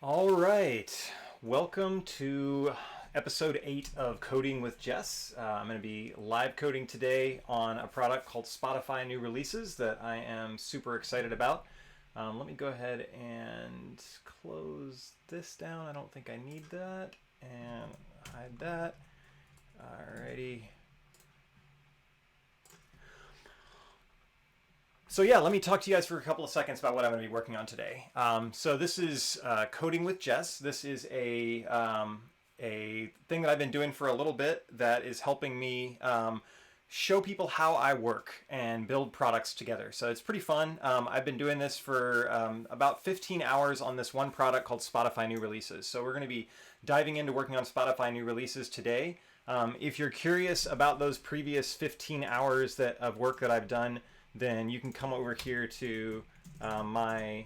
All right, welcome to episode 8 of Coding with Jess. I'm going to be live coding today on a product called Spotify New Releases that I am super excited about. Let me go ahead and close this down. I don't think I need that. And hide that. Alrighty. So yeah, let me talk to you guys for a couple of seconds about what I'm going to be working on today. So this is Coding with Jess. This is a thing that I've been doing for a little bit that is helping me show people how I work and build products together. So it's pretty fun. I've been doing this for about 15 hours on this one product called Spotify New Releases. So we're going to be diving into working on Spotify New Releases today. If you're curious about those previous 15 hours of work that I've done, then you can come over here to my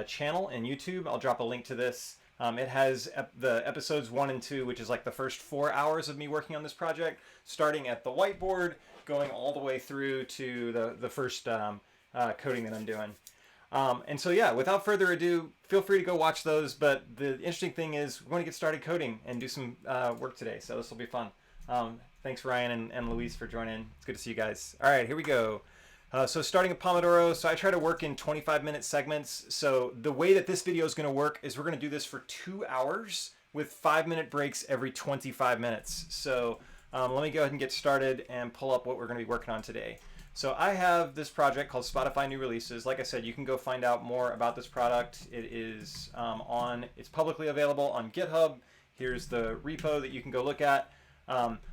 channel in YouTube. I'll drop a link to this. It has the episodes 1 and 2, which is like the first 4 hours of me working on this project, starting at the whiteboard, going all the way through to the first coding that I'm doing. And so yeah, without further ado, feel free to go watch those. But the interesting thing is we're going to get started coding and do some work today. So this will be fun. Thanks Ryan and Luis for joining. It's good to see you guys. All right, here we go. So starting with Pomodoro, so I try to work in 25-minute segments. So the way that this video is going to work is we're going to do this for 2 hours with 5-minute breaks every 25 minutes. So let me go ahead and get started and pull up what we're going to be working on today. So I have this project called Spotify New Releases. Like I said, you can go find out more about this product. It is it's publicly available on GitHub. Here's the repo that you can go look at.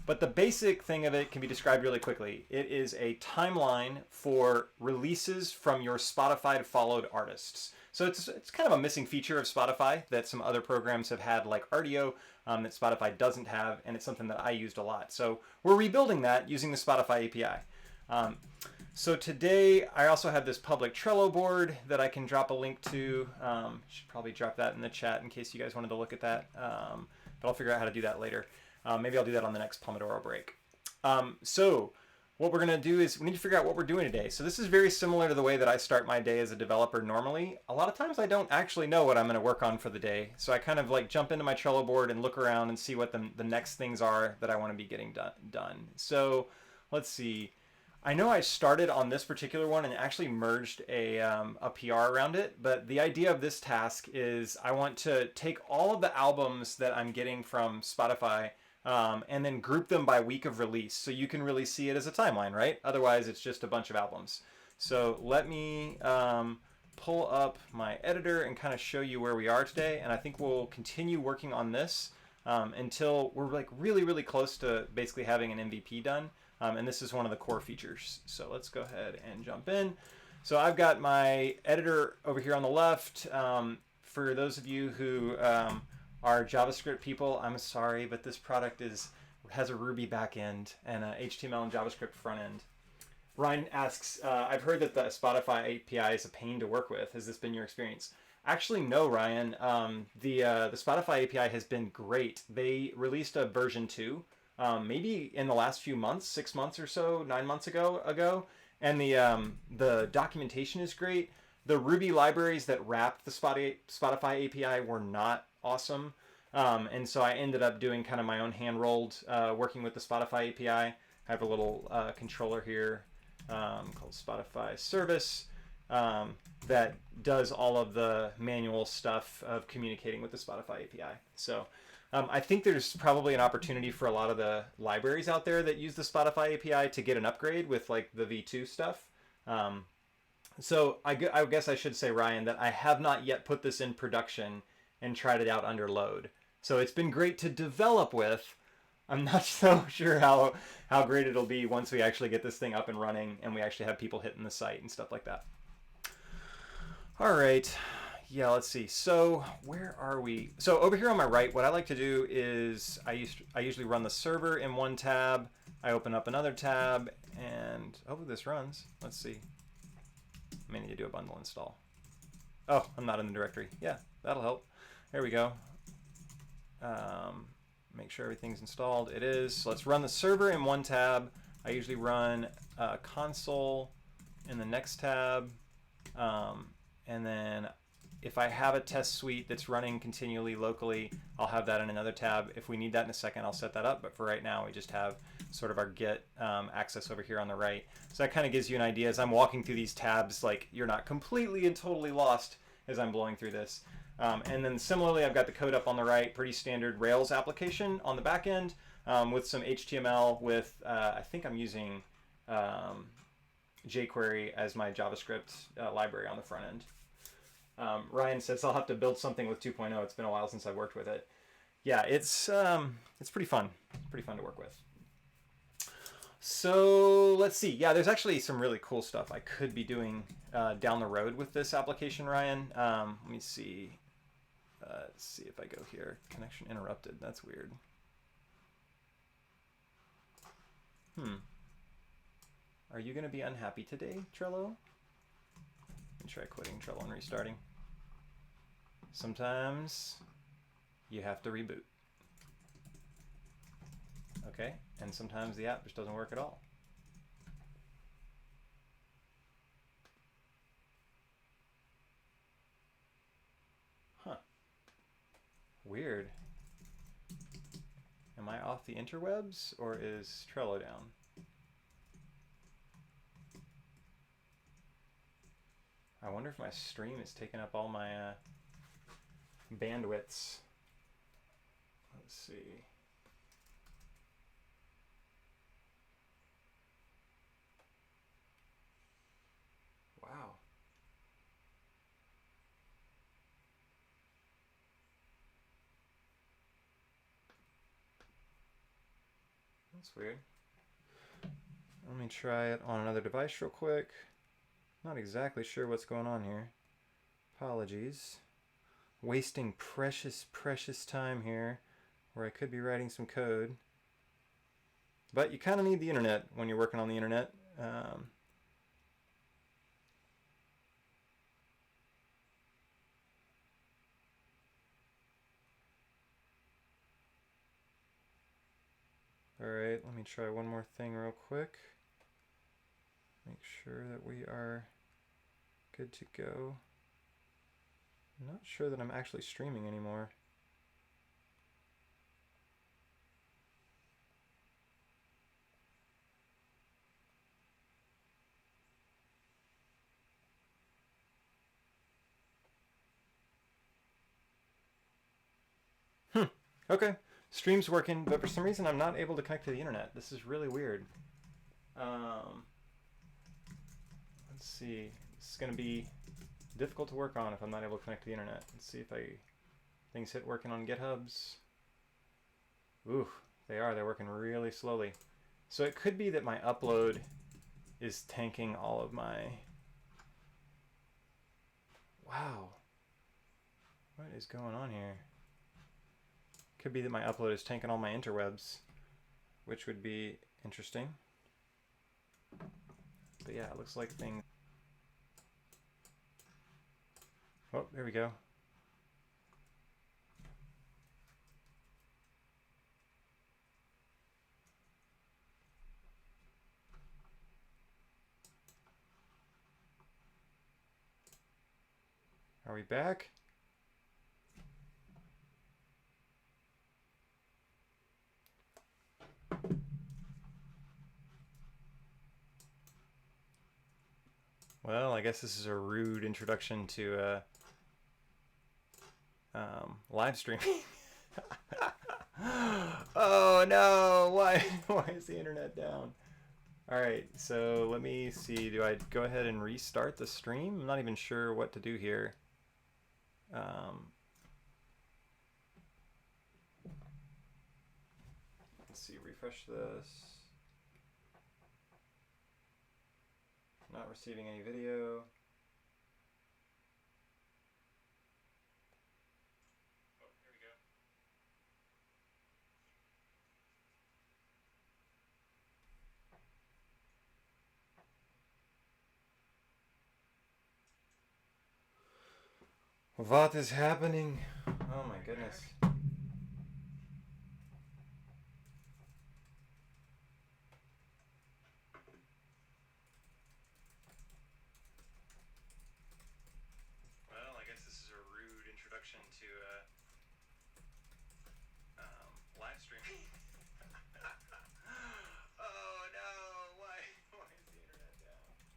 But the basic thing of it can be described really quickly. It is a timeline for releases from your Spotify followed artists. So it's kind of a missing feature of Spotify that some other programs have had, like RDO, that Spotify doesn't have, and it's something that I used a lot. So we're rebuilding that using the Spotify API. So today I also have this public Trello board that I can drop a link to. Should probably drop that in the chat in case you guys wanted to look at that. But I'll figure out how to do that later. Maybe I'll do that on the next Pomodoro break. So what we're going to do is we need to figure out what we're doing today. So this is very similar to the way that I start my day as a developer normally. A lot of times I don't actually know what I'm going to work on for the day. So I kind of like jump into my Trello board and look around and see what the next things are that I want to be getting done. So let's see. I know I started on this particular one and actually merged a PR around it, but the idea of this task is I want to take all of the albums that I'm getting from Spotify and then group them by week of release, so you can really see it as a timeline, right? Otherwise, it's just a bunch of albums. So let me pull up my editor and kind of show you where we are today, and I think we'll continue working on this until we're like really, really close to basically having an MVP done. And this is one of the core features. So let's go ahead and jump in. So I've got my editor over here on the left. For those of you who are JavaScript people, I'm sorry, but this product has a Ruby backend and a HTML and JavaScript front end. Ryan asks, I've heard that the Spotify API is a pain to work with. Has this been your experience? Actually, no, Ryan. The Spotify API has been great. They released a version 2. Maybe in the last few months, 6 months or so, 9 months ago, and the documentation is great. The Ruby libraries that wrapped the Spotify API were not awesome, and so I ended up doing kind of my own hand-rolled working with the Spotify API. I have a little controller here called Spotify Service that does all of the manual stuff of communicating with the Spotify API. So I think there's probably an opportunity for a lot of the libraries out there that use the Spotify API to get an upgrade with like the V2 stuff. So I guess I should say, Ryan, that I have not yet put this in production and tried it out under load. So it's been great to develop with. I'm not so sure how great it'll be once we actually get this thing up and running and we actually have people hitting the site and stuff like that. All right. Yeah, let's see. So where are we? So over here on my right, what I like to do is I usually run the server in one tab. I open up another tab and hopefully this runs. Let's see. I may need to do a bundle install. Oh, I'm not in the directory. Yeah, that'll help. There we go. Make sure everything's installed. It is. So let's run the server in one tab. I usually run console in the next tab. And then if I have a test suite that's running continually locally, I'll have that in another tab. If we need that in a second, I'll set that up. But for right now, we just have sort of our Git access over here on the right. So that kind of gives you an idea. As I'm walking through these tabs, like you're not completely and totally lost as I'm blowing through this. And then similarly, I've got the code up on the right, pretty standard Rails application on the back end with some HTML with, I think I'm using jQuery as my JavaScript library on the front end. Ryan says I'll have to build something with 2.0. It's been a while since I've worked with it. Yeah, it's pretty fun. Pretty fun to work with. So let's see. Yeah, there's actually some really cool stuff I could be doing down the road with this application, Ryan. Let me see. Let's see if I go here. Connection interrupted. That's weird. Are you going to be unhappy today, Trello? Let me try quitting Trello and restarting. Sometimes you have to reboot. Okay, and sometimes the app just doesn't work at all. Huh. Weird. Am I off the interwebs or is Trello down? I wonder if my stream is taking up all my bandwidths. Let's see. Wow. That's weird. Let me try it on another device real quick. Not exactly sure what's going on here. Apologies. Wasting precious, precious time here where I could be writing some code. But you kind of need the internet when you're working on the internet. All right, let me try one more thing real quick. Make sure that we are good to go. I'm not sure that I'm actually streaming anymore. Okay, stream's working, but for some reason I'm not able to connect to the internet. This is really weird. Let's see. This is going to be difficult to work on if I'm not able to connect to the internet. Let's see if things hit working on GitHubs. Ooh, they are. They're working really slowly. So it could be that my upload is tanking all of my... Wow. What is going on here? Could be that my upload is tanking all my interwebs, which would be interesting. But yeah, it looks like things... Oh, there we go. Are we back? Well, I guess this is a rude introduction to live streaming. Oh no, why is the internet down? All right, so let me see. Do I go ahead and restart the stream? I'm not even sure what to do here. Let's see, refresh this. Not receiving any video. Oh, here we go. What is happening? Oh my goodness. Well, I guess this is a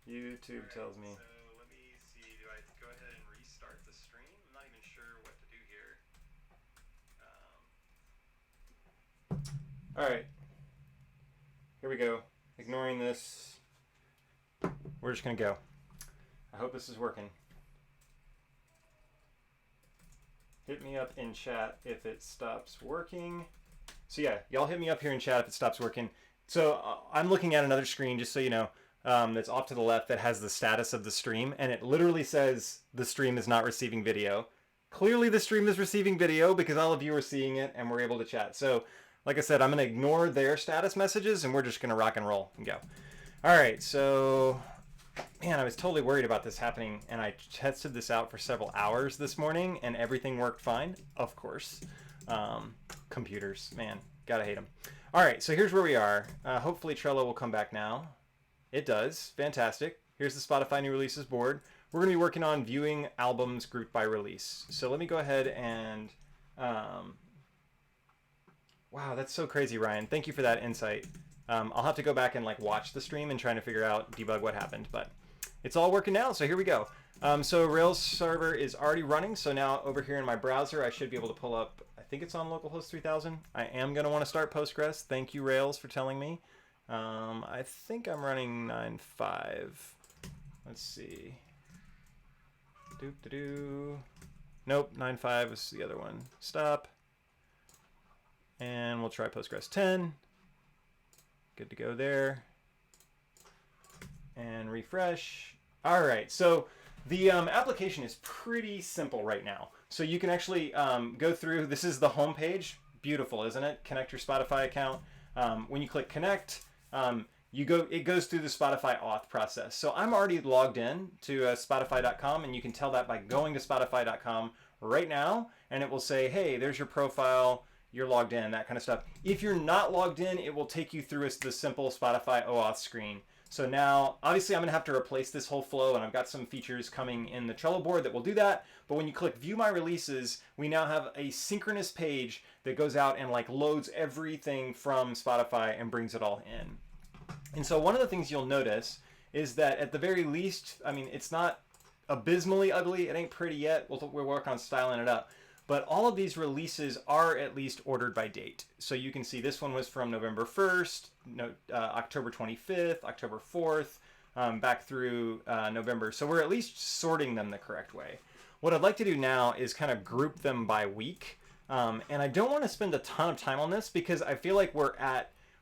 YouTube tells me. So let me see. Do I go ahead and restart the stream? I'm not even sure what to do here. All right. Here we go. Ignoring this. We're just going to go. I hope this is working. Hit me up in chat if it stops working. So yeah, y'all hit me up here in chat if it stops working. So I'm looking at another screen, just so you know, that's off to the left that has the status of the stream. And it literally says the stream is not receiving video. Clearly the stream is receiving video because all of you are seeing it and we're able to chat. So like I said, I'm going to ignore their status messages and we're just going to rock and roll and go. All right, so man, I was totally worried about this happening, and I tested this out for several hours this morning, and everything worked fine, of course. Computers, man, gotta hate them. All right, so here's where we are. Hopefully Trello will come back now. It does. Fantastic. Here's the Spotify new releases board. We're going to be working on viewing albums grouped by release. So let me go ahead and... wow, that's so crazy, Ryan. Thank you for that insight. I'll have to go back and like watch the stream and trying to figure out, debug what happened, but it's all working now, so here we go. So Rails server is already running, so now over here in my browser I should be able to pull up, I think it's on localhost 3000. I am going to want to start Postgres. Thank you, Rails, for telling me. I think I'm running 9.5. Let's see. Nope, 9.5 is the other one. Stop. And we'll try Postgres 10. Good to go there. And refresh. All right, so the application is pretty simple right now. So you can actually go through, this is the home page. Beautiful, isn't it? Connect your Spotify account. When you click connect, it goes through the Spotify auth process. So I'm already logged in to Spotify.com, and you can tell that by going to Spotify.com right now, and it will say, hey, there's your profile, you're logged in, that kind of stuff. If you're not logged in, it will take you through the simple Spotify OAuth screen. So now, obviously, I'm going to have to replace this whole flow, and I've got some features coming in the Trello board that will do that. But when you click View My Releases, we now have a synchronous page that goes out and like loads everything from Spotify and brings it all in. And so one of the things you'll notice is that at the very least, I mean, it's not abysmally ugly. It ain't pretty yet. We'll work on styling it up. But all of these releases are at least ordered by date. So you can see this one was from November 1st, October 25th, October 4th, back through November. So we're at least sorting them the correct way. What I'd like to do now is kind of group them by week. And I don't want to spend a ton of time on this because I feel like we're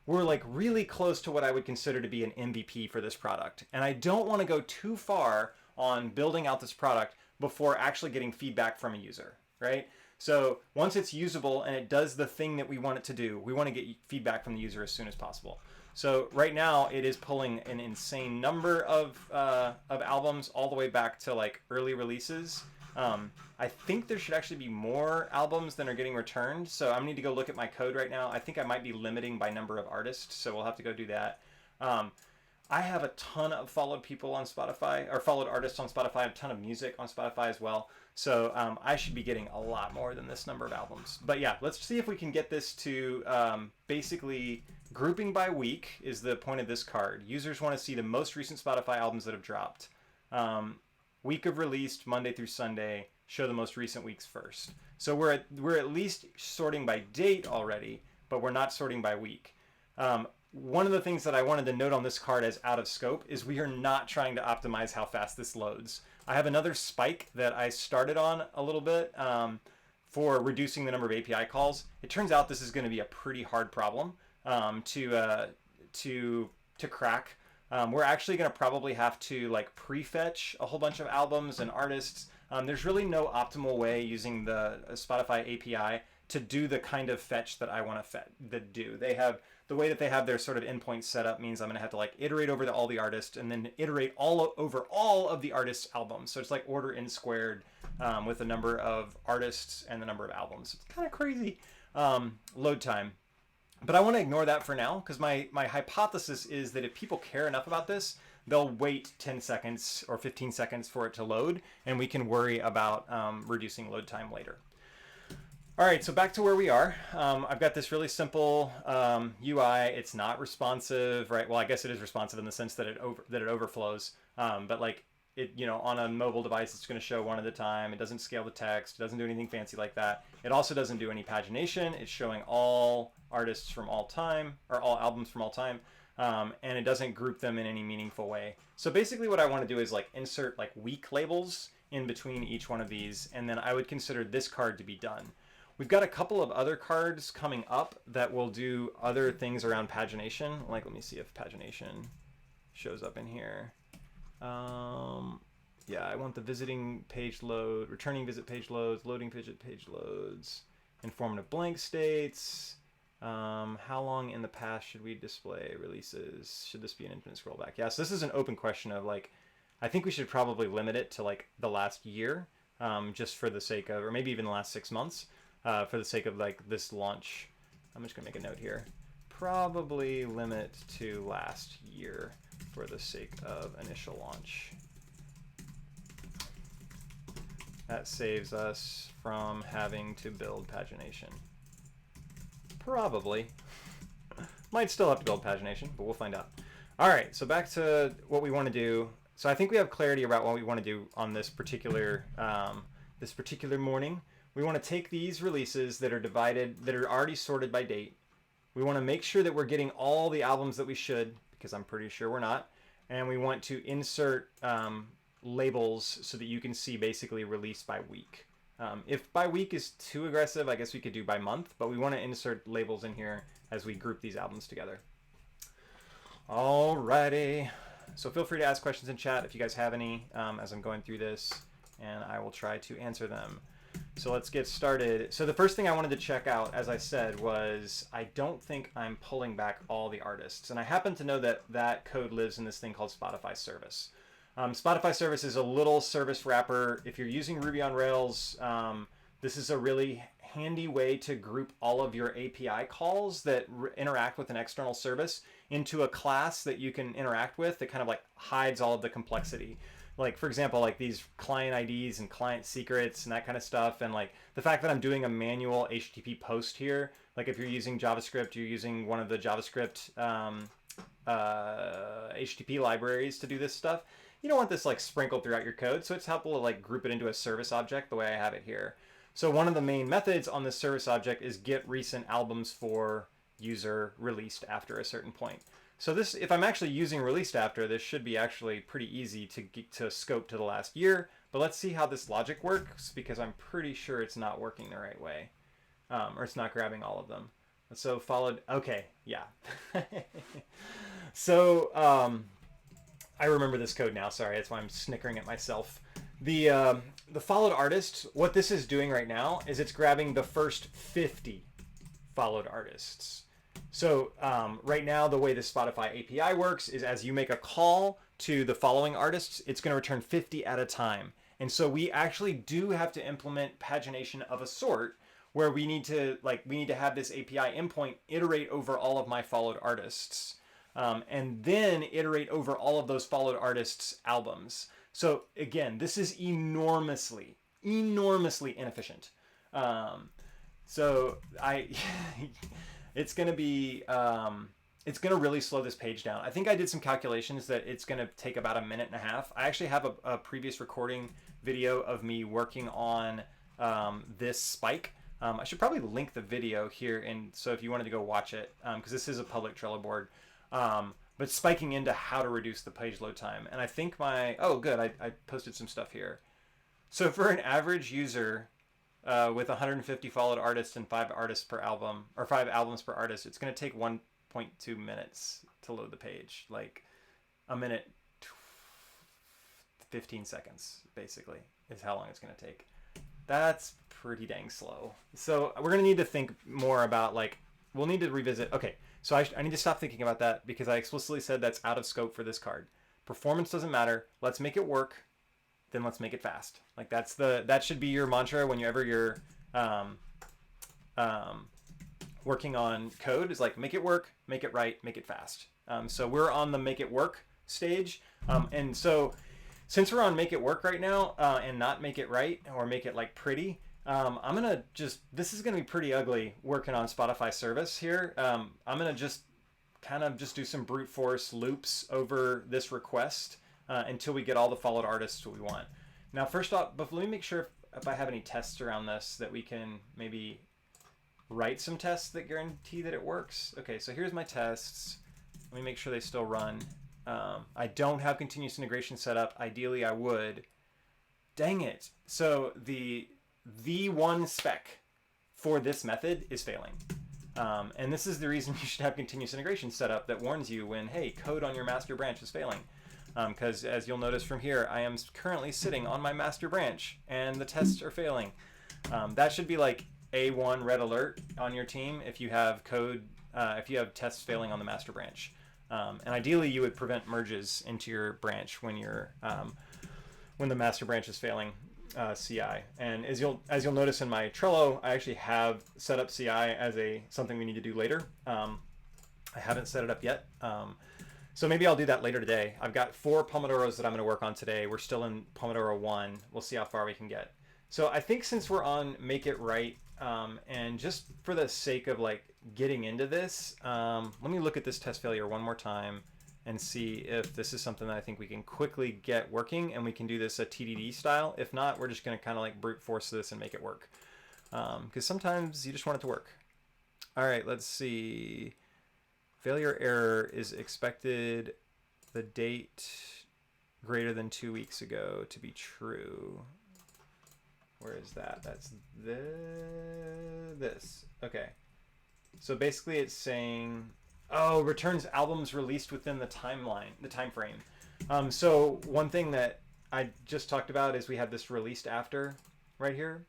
like really close to what I would consider to be an MVP for this product. And I don't want to go too far on building out this product before actually getting feedback from a user, right? So once it's usable and it does the thing that we want it to do, we want to get feedback from the user as soon as possible. So right now it is pulling an insane number of albums all the way back to like early releases. I think there should actually be more albums than are getting returned. So I need to go look at my code right now. I think I might be limiting by number of artists. So we'll have to go do that. I have a ton of followed people on Spotify, or followed artists on Spotify, a ton of music on Spotify as well. So I should be getting a lot more than this number of albums. But yeah, let's see if we can get this to basically grouping by week is the point of this card. Users want to see the most recent Spotify albums that have dropped. Week of release, Monday through Sunday, show the most recent weeks first. So we're at least sorting by date already, but we're not sorting by week. One of the things that I wanted to note on this card as out of scope is we are not trying to optimize how fast this loads. I have another spike that I started on a little bit for reducing the number of API calls. It turns out this is going to be a pretty hard problem to crack. We're actually going to probably have to like prefetch a whole bunch of albums and artists. There's really no optimal way using the Spotify API to do the kind of fetch that I want to do. The way that they have their sort of endpoint set up means I'm going to have to like iterate over all the artists and then iterate over all of the artists' albums. So it's like order n squared with the number of artists and the number of albums. It's kind of crazy load time. But I want to ignore that for now because my hypothesis is that if people care enough about this, they'll wait 10 seconds or 15 seconds for it to load, and we can worry about reducing load time later. All right, so back to where we are. I've got this really simple UI. It's not responsive, right? Well, I guess it is responsive in the sense that it overflows. But like it, on a mobile device, it's going to show one at a time. It doesn't scale the text. It doesn't do anything fancy like that. It also doesn't do any pagination. It's showing all artists from all time, or all albums from all time. And it doesn't group them in any meaningful way. So basically what I want to do is like insert like week labels in between each one of these, and then I would consider this card to be done. We've got a couple of other cards coming up that will do other things around pagination. Like, let me see if pagination shows up in here. Yeah, I want the visiting page load, returning visit page loads, loading visit page loads, informative blank states. How long in the past should we display releases? Should this be an infinite scroll back? Yeah, so this is an open question of like, I think we should probably limit it to like the last year, just for the sake of, or maybe even the last 6 months, for the sake of like this launch. I'm just gonna make a note here. Probably limit to last year for the sake of initial launch. That saves us from having to build pagination. Probably. Might still have to build pagination, but we'll find out. All right, so back to what we want to do. So I think we have clarity about what we want to do on this particular morning. We want to take these releases that are divided, that are already sorted by date. We want to make sure that we're getting all the albums that we should, because I'm pretty sure we're not. And we want to insert labels so that you can see basically release by week. If by week is too aggressive, I guess we could do by month, but we want to insert labels in here as we group these albums together. Alrighty. So feel free to ask questions in chat if you guys have any as I'm going through this, and I will try to answer them. So let's get started. So the first thing I wanted to check out, as I said, was I don't think I'm pulling back all the artists. And I happen to know that that code lives in this thing called Spotify Service. Spotify Service is a little service wrapper. If you're using Ruby on Rails, this is a really handy way to group all of your API calls that interact with an external service into a class that you can interact with that kind of like hides all of the complexity. Like, for example, like these client IDs and client secrets and that kind of stuff. And like the fact that I'm doing a manual HTTP post here, like if you're using JavaScript, you're using one of the JavaScript HTTP libraries to do this stuff. You don't want this like sprinkled throughout your code. So it's helpful to like group it into a service object the way I have it here. So one of the main methods on this service object is get recent albums for user released after a certain point. So this, if I'm actually using released after, this should be actually pretty easy to get to scope to the last year. But let's see how this logic works, because I'm pretty sure it's not working the right way, or it's not grabbing all of them. So followed. Okay, yeah. So I remember this code now. Sorry, that's why I'm snickering at myself. The followed artist, what this is doing right now is it's grabbing the first 50 followed artists. So right now, the way the Spotify API works is as you make a call to the following artists, it's going to return 50 at a time. And so we actually do have to implement pagination of a sort where we need to have this API endpoint iterate over all of my followed artists, and then iterate over all of those followed artists' albums. So again, this is enormously inefficient. It's going to be, it's going to really slow this page down. I think I did some calculations that it's going to take about 1.5 minutes. I actually have a previous recording video of me working on this spike. I should probably link the video here, so if you wanted to go watch it, because this is a public Trello board, but spiking into how to reduce the page load time. And I think oh good, I posted some stuff here. So for an average user, with 150 followed artists and 5 artists per album, or 5 albums per artist, it's going to take 1.2 minutes to load the page. Like 1 minute, 15 seconds, basically, is how long it's going to take. That's pretty dang slow. So we're going to need to think more about, like, we'll need to revisit. Okay, so I need to stop thinking about that because I explicitly said that's out of scope for this card. Performance doesn't matter. Let's make it work. Then let's make it fast. Like that should be your mantra whenever you're working on code, is like, make it work, make it right, make it fast. So we're on the make it work stage. And so since we're on make it work right now, and not make it right or make it like pretty, this is gonna be pretty ugly working on Spotify service here. I'm gonna just do some brute force loops over this request. until we get all the followed artists what we want. Now, first off, but let me make sure if I have any tests around this that we can maybe write some tests that guarantee that it works. Okay, so here's my tests. Let me make sure they still run. I don't have continuous integration set up. Ideally, I would. Dang it. So the one spec for this method is failing. And this is the reason you should have continuous integration set up that warns you when, hey, code on your master branch is failing. Because as you'll notice from here, I am currently sitting on my master branch and the tests are failing. That should be like A1 red alert on your team if you have code, if you have tests failing on the master branch. And ideally, you would prevent merges into your branch when you're when the master branch is failing CI. And as you'll notice in my Trello, I actually have set up CI as something we need to do later. I haven't set it up yet. So maybe I'll do that later today. I've got 4 Pomodoros that I'm going to work on today. We're still in Pomodoro 1. We'll see how far we can get. So I think since we're on Make It Right, and just for the sake of like getting into this, let me look at this test failure one more time and see if this is something that I think we can quickly get working, and we can do this a TDD style. If not, we're just going to kind of like brute force this and make it work. Because sometimes you just want it to work. All right, let's see. Failure error is expected the date greater than 2 weeks ago to be true. Where is that? That's this. Okay. So basically it's saying, oh, returns albums released within the timeline, the time frame. So one thing that I just talked about is we have this released after right here.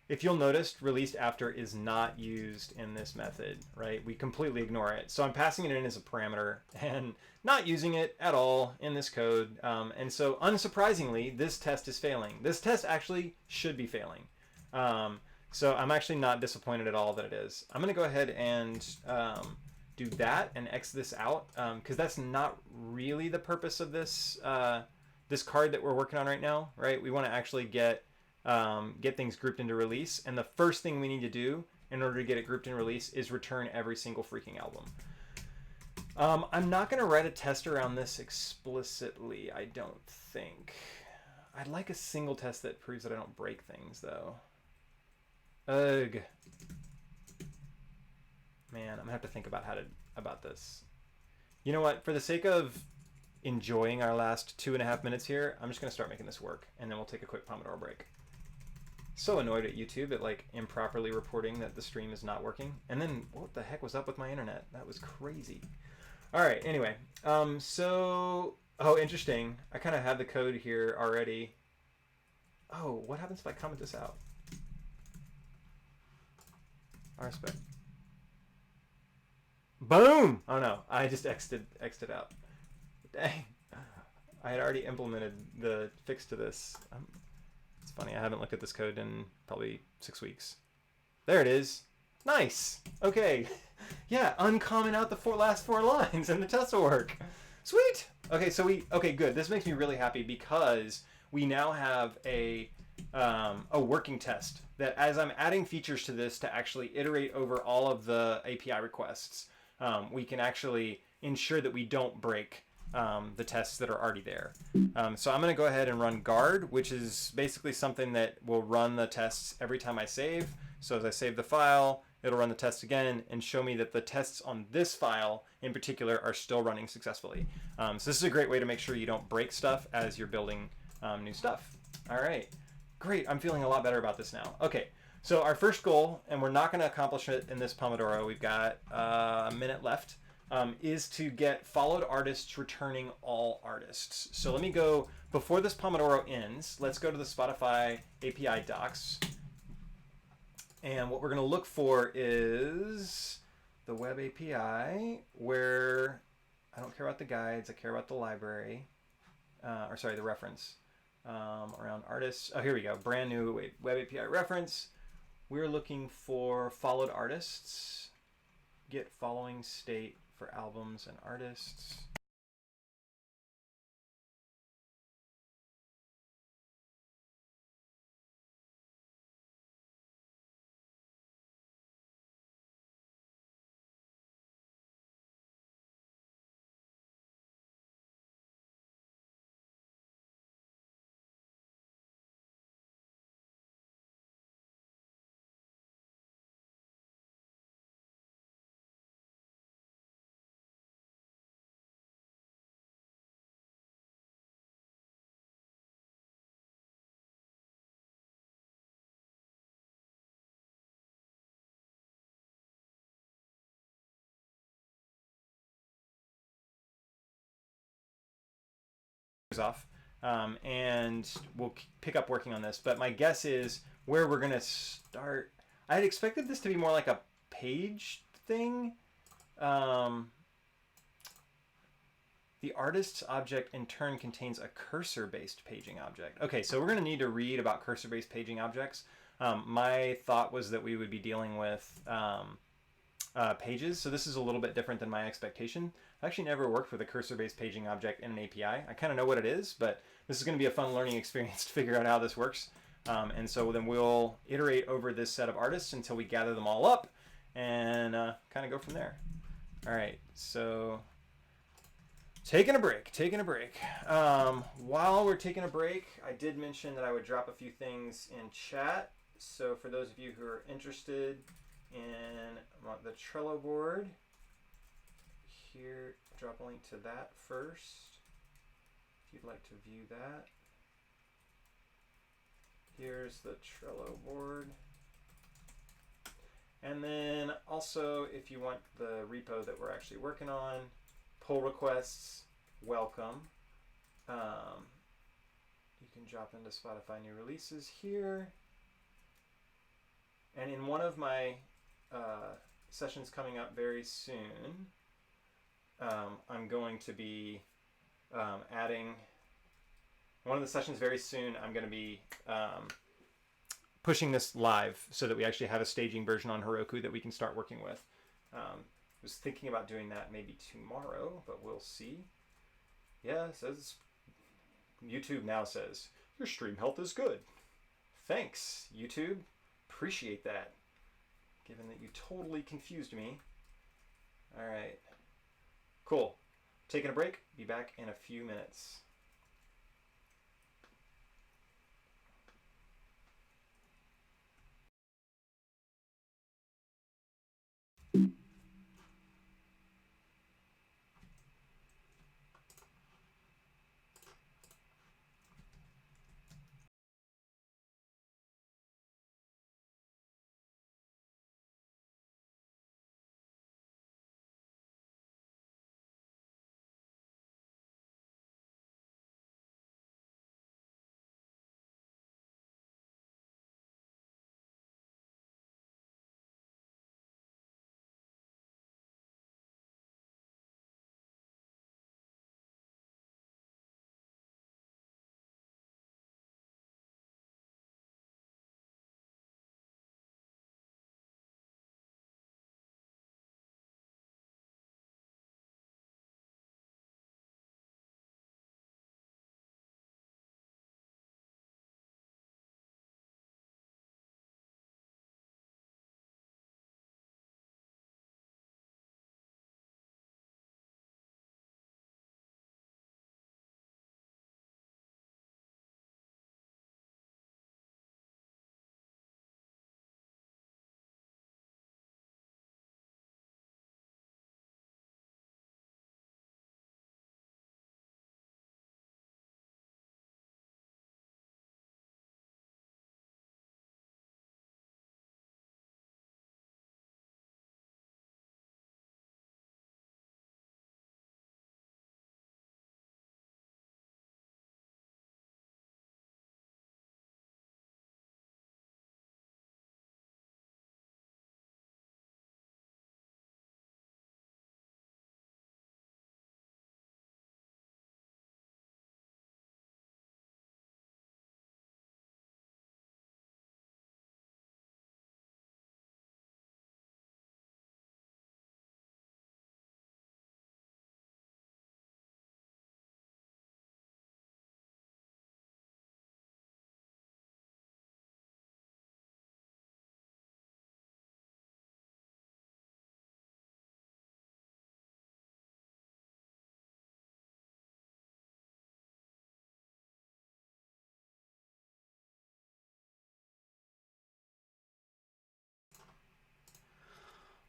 If you'll notice, released after is not used in this method, right? We completely ignore it. So I'm passing it in as a parameter and not using it at all in this code. And so unsurprisingly, this test is failing. This test actually should be failing. So I'm actually not disappointed at all that it is. I'm going to go ahead and do that and X this out because that's not really the purpose of this, this card that we're working on right now, right? We want to actually get things grouped into release. And the first thing we need to do in order to get it grouped in release is return every single freaking album. I'm not going to write a test around this explicitly, I don't think. I'd like a single test that proves that I don't break things, though. Ugh. Man, I'm going to have to think about about this. You know what? For the sake of enjoying our last 2.5 minutes here, I'm just going to start making this work, and then we'll take a quick Pomodoro break. So annoyed at YouTube at like improperly reporting that the stream is not working. And then what the heck was up with my internet? That was crazy. All right, anyway. Oh, interesting. I kind of have the code here already. Oh, what happens if I comment this out? RSpec. Boom! Oh no, I just exited out. Dang. I had already implemented the fix to this. It's funny, I haven't looked at this code in probably 6 weeks. There it is. Nice. Okay. Yeah, uncomment out the last 4 lines and the test will work. Sweet. Okay, so okay, good. This makes me really happy because we now have a working test that as I'm adding features to this to actually iterate over all of the API requests, we can actually ensure that we don't break the tests that are already there. So I'm going to go ahead and run guard, which is basically something that will run the tests every time I save. So as I save the file, it'll run the test again and show me that the tests on this file in particular are still running successfully. So this is a great way to make sure you don't break stuff as you're building new stuff. All right, great. I'm feeling a lot better about this now. Okay, so our first goal, and we're not going to accomplish it in this Pomodoro, we've got a minute left, is to get followed artists returning all artists. So let me go, before this Pomodoro ends, let's go to the Spotify API docs. And what we're going to look for is the web API where I don't care about the guides, I care about the library, or sorry, the reference around artists. Oh, here we go. Brand new web API reference. We're looking for followed artists. Get following state for albums and artists. off, and we'll pick up working on this. But my guess is where we're going to start. I had expected this to be more like a page thing. The artist's object in turn contains a cursor-based paging object. Okay, so we're going to need to read about cursor-based paging objects. My thought was that we would be dealing with pages, so this is a little bit different than my expectation. I actually never worked with a cursor-based paging object in an API. I kind of know what it is, but this is going to be a fun learning experience to figure out how this works. And so then we'll iterate over this set of artists until we gather them all up and kind of go from there. All right, so taking a break. While we're taking a break, I did mention that I would drop a few things in chat. So for those of you who are interested in the Trello board, here, drop a link to that first, if you'd like to view that. Here's the Trello board. And then also, if you want the repo that we're actually working on, pull requests, welcome. You can drop into Spotify new releases here. And in one of my sessions coming up very soon, I'm going to be adding one of the sessions very soon. I'm going to be pushing this live so that we actually have a staging version on Heroku that we can start working with. Was thinking about doing that maybe tomorrow, but we'll see. Yeah, it says YouTube now says your stream health is good. Thanks, YouTube. Appreciate that. Given that you totally confused me. All right. Cool. Taking a break. Be back in a few minutes.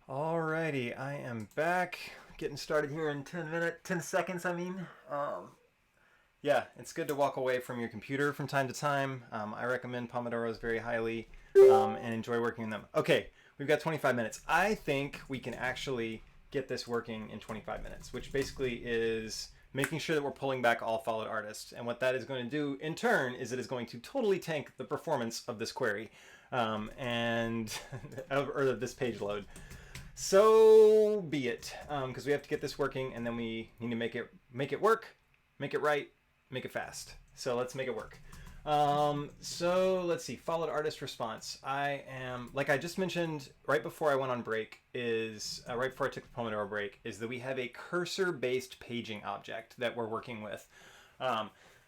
Alrighty, I am back. Getting started here in 10 seconds, I mean. Yeah, it's good to walk away from your computer from time to time. I recommend Pomodoros very highly and enjoy working on them. Okay, we've got 25 minutes. I think we can actually get this working in 25 minutes, which basically is making sure that we're pulling back all followed artists. And what that is going to do in turn is it is going to totally tank the performance of this query and or this page load. So be it, because we have to get this working, and then we need to make it work, make it right, make it fast. So let's make it work. So let's see, followed artist response. I am, like I just mentioned right before I went on break, is right before I took the Pomodoro break, is that we have a cursor-based paging object that we're working with.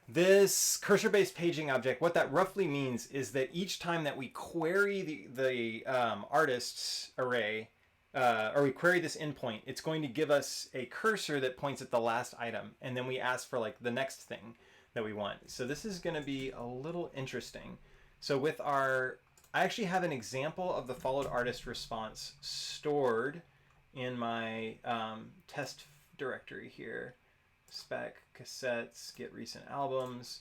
This cursor-based paging object, what that roughly means is that each time that we query the artists array, or we query this endpoint, it's going to give us a cursor that points at the last item, and then we ask for like the next thing that we want. So this is going to be a little interesting. So with I actually have an example of the followed artist response stored in my test directory here. Spec, cassettes, get recent albums.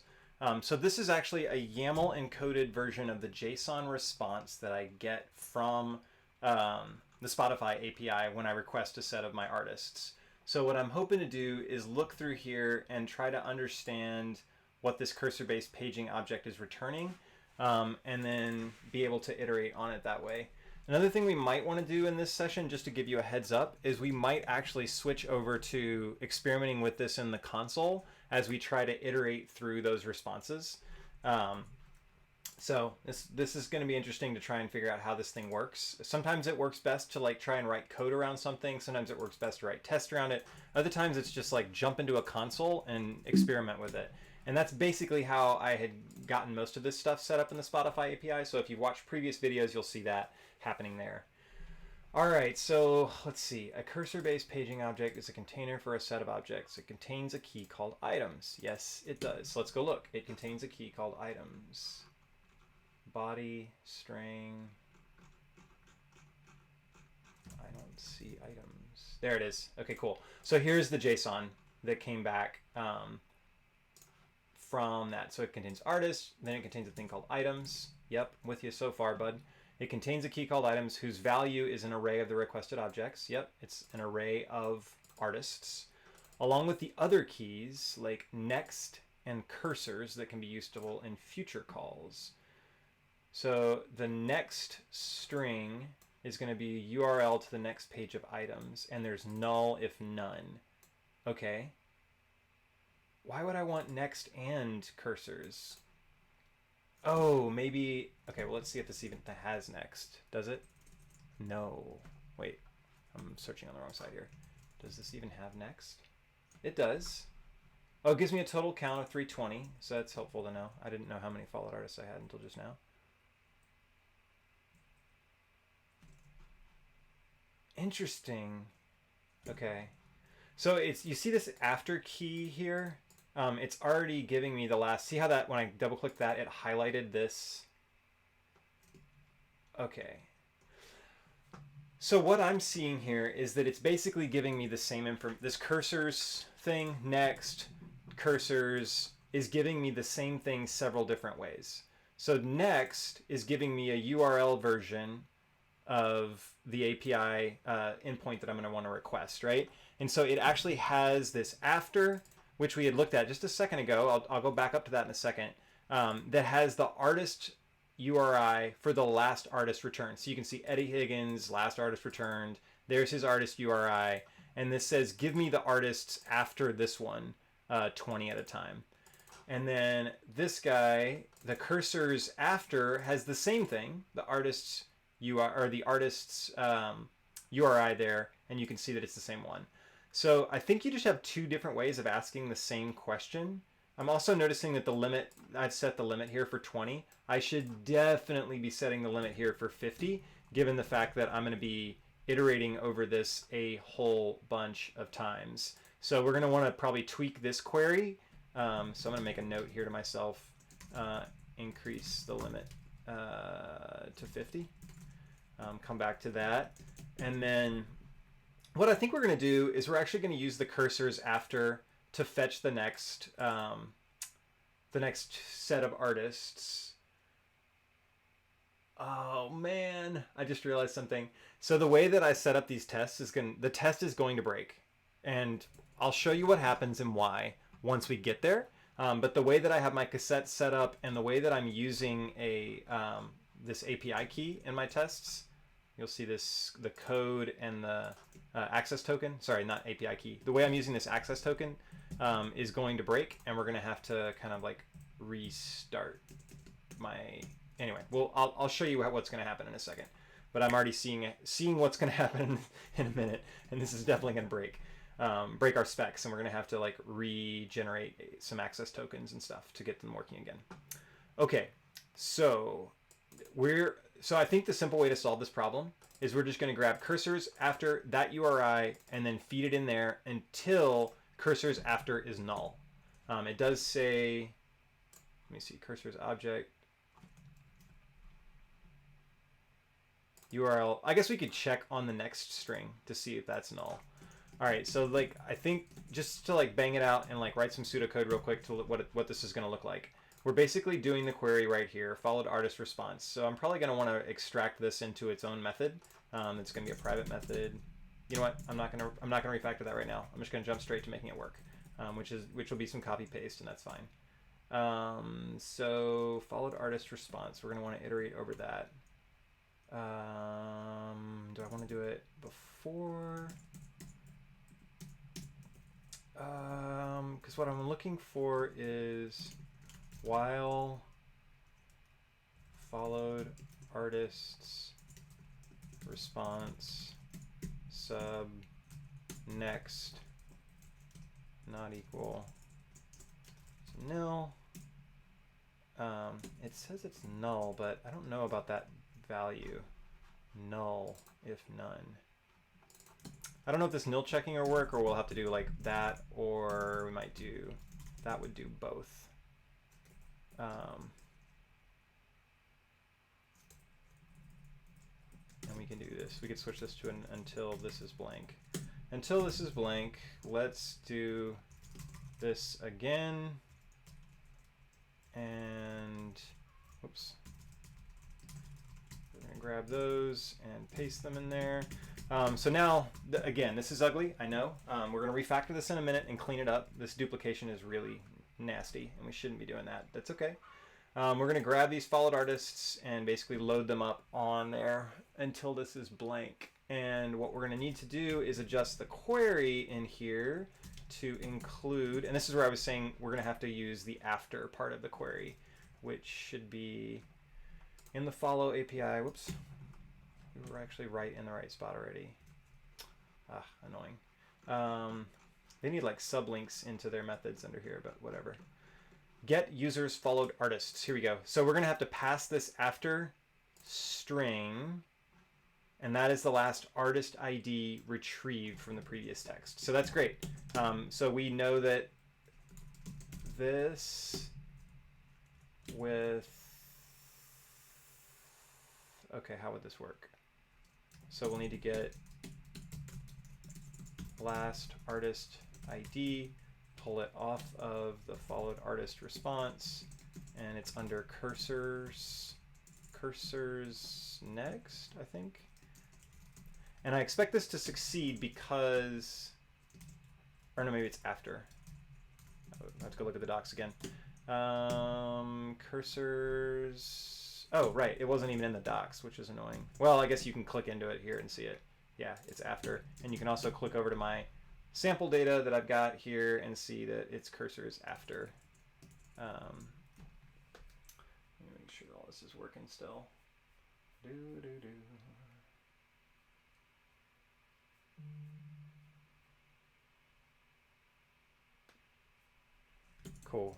So this is actually a YAML encoded version of the JSON response that I get from the Spotify API when I request a set of my artists. So what I'm hoping to do is look through here and try to understand what this cursor-based paging object is returning, and then be able to iterate on it that way. Another thing we might want to do in this session, just to give you a heads up, is we might actually switch over to experimenting with this in the console as we try to iterate through those responses. So this is going to be interesting to try and figure out how this thing works. Sometimes it works best to like try and write code around something. Sometimes it works best to write tests around it. Other times it's just like jump into a console and experiment with it. And that's basically how I had gotten most of this stuff set up in the Spotify API. So if you've watched previous videos, you'll see that happening there. All right, so let's see. A cursor-based paging object is a container for a set of objects. It contains a key called items. Yes, it does. So let's go look. It contains a key called items. Body, string. I don't see items. There it is. Okay, cool. So here's the JSON that came back from that. So it contains artists, then it contains a thing called items. Yep, with you so far, bud. It contains a key called items whose value is an array of the requested objects. Yep, it's an array of artists, along with the other keys like next and cursors that can be usable in future calls. So the next string is going to be URL to the next page of items, and there's null if none. Okay. Why would I want next and cursors? Oh, maybe... Okay, well, let's see if this even has next. Does it? No. Wait, I'm searching on the wrong side here. Does this even have next? It does. Oh, it gives me a total count of 320, so that's helpful to know. I didn't know how many followed artists I had until just now. Interesting. Okay. So it's, you see this after key here? It's already giving me the last, see how that, when I double click that, it highlighted this? Okay. So what I'm seeing here is that it's basically giving me the same this cursors thing, next, cursors, is giving me the same thing several different ways. So next is giving me a URL version of the API endpoint that I'm going to want to request, right? And so it actually has this after, which we had looked at just a second ago. I'll go back up to that in a second. That has the artist URI for the last artist returned. So you can see Eddie Higgins, last artist returned. There's his artist URI. And this says, give me the artists after this one, 20 at a time. And then this guy, the cursors after, has the same thing, the artist's URI, or the artist's URI there, and you can see that it's the same one. So I think you just have two different ways of asking the same question. I'm also noticing that the limit, I've set the limit here for 20. I should definitely be setting the limit here for 50, given the fact that I'm going to be iterating over this a whole bunch of times. So we're going to want to probably tweak this query. So I'm going to make a note here to myself, increase the limit to 50. Come back to that. And then what I think we're going to do is we're actually going to use the cursors after to fetch the next set of artists. Oh man, I just realized something. So the way that I set up these tests is the test is going to break. And I'll show you what happens and why once we get there. But the way that I have my cassette set up and the way that I'm using this API key in my tests, you'll see the code and the access token. Sorry, not API key. The way I'm using this access token is going to break, and we're going to have to kind of like restart my. Anyway, I'll show you what's going to happen in a second. But I'm already seeing what's going to happen in a minute, and this is definitely going to break our specs, and we're going to have to like regenerate some access tokens and stuff to get them working again. Okay, so I think the simple way to solve this problem is we're just going to grab cursors after that URI and then feed it in there until cursors after is null. It does say, let me see, cursors object. URL. I guess we could check on the next string to see if that's null. All right, so like I think just to like bang it out and like write some pseudocode real quick to what this is going to look like. We're basically doing the query right here, followed artist response. So I'm probably going to want to extract this into its own method. It's going to be a private method. You know what? I'm not going to refactor that right now. I'm just going to jump straight to making it work, which will be some copy paste, and that's fine. So followed artist response. We're going to want to iterate over that. Do I want to do it before? Because what I'm looking for is while followed artists response sub next not equal to nil. It says it's null, but I don't know about that value. Null if none. I don't know if this nil checking will work, or we'll have to do like that, or we might do that. Would do both. And we can do this. We could switch this to an until this is blank. Until this is blank, let's do this again. And whoops. We're gonna grab those and paste them in there. So now, again, this is ugly, I know. We're going to refactor this in a minute and clean it up. This duplication is really nasty, and we shouldn't be doing that. That's okay. We're going to grab these followed artists and basically load them up on there until this is blank. And what we're going to need to do is adjust the query in here to include, and this is where I was saying we're going to have to use the after part of the query, which should be in the follow API. Whoops. We were actually right in the right spot already. Annoying. They need like sublinks into their methods under here, but whatever. Get users followed artists. Here we go. So we're going to have to pass this after string, and that is the last artist ID retrieved from the previous text. So that's great. So we know that this with, okay, how would this work? So we'll need to get last artist ID, pull it off of the followed artist response, and it's under cursors next, I think. And I expect this to succeed because, or no, maybe it's after. I have to go look at the docs again. Cursors. Oh, right. It wasn't even in the docs, which is annoying. Well, I guess you can click into it here and see it. Yeah, it's after. And you can also click over to my sample data that I've got here and see that it's cursors after. Let me make sure all this is working still. Cool.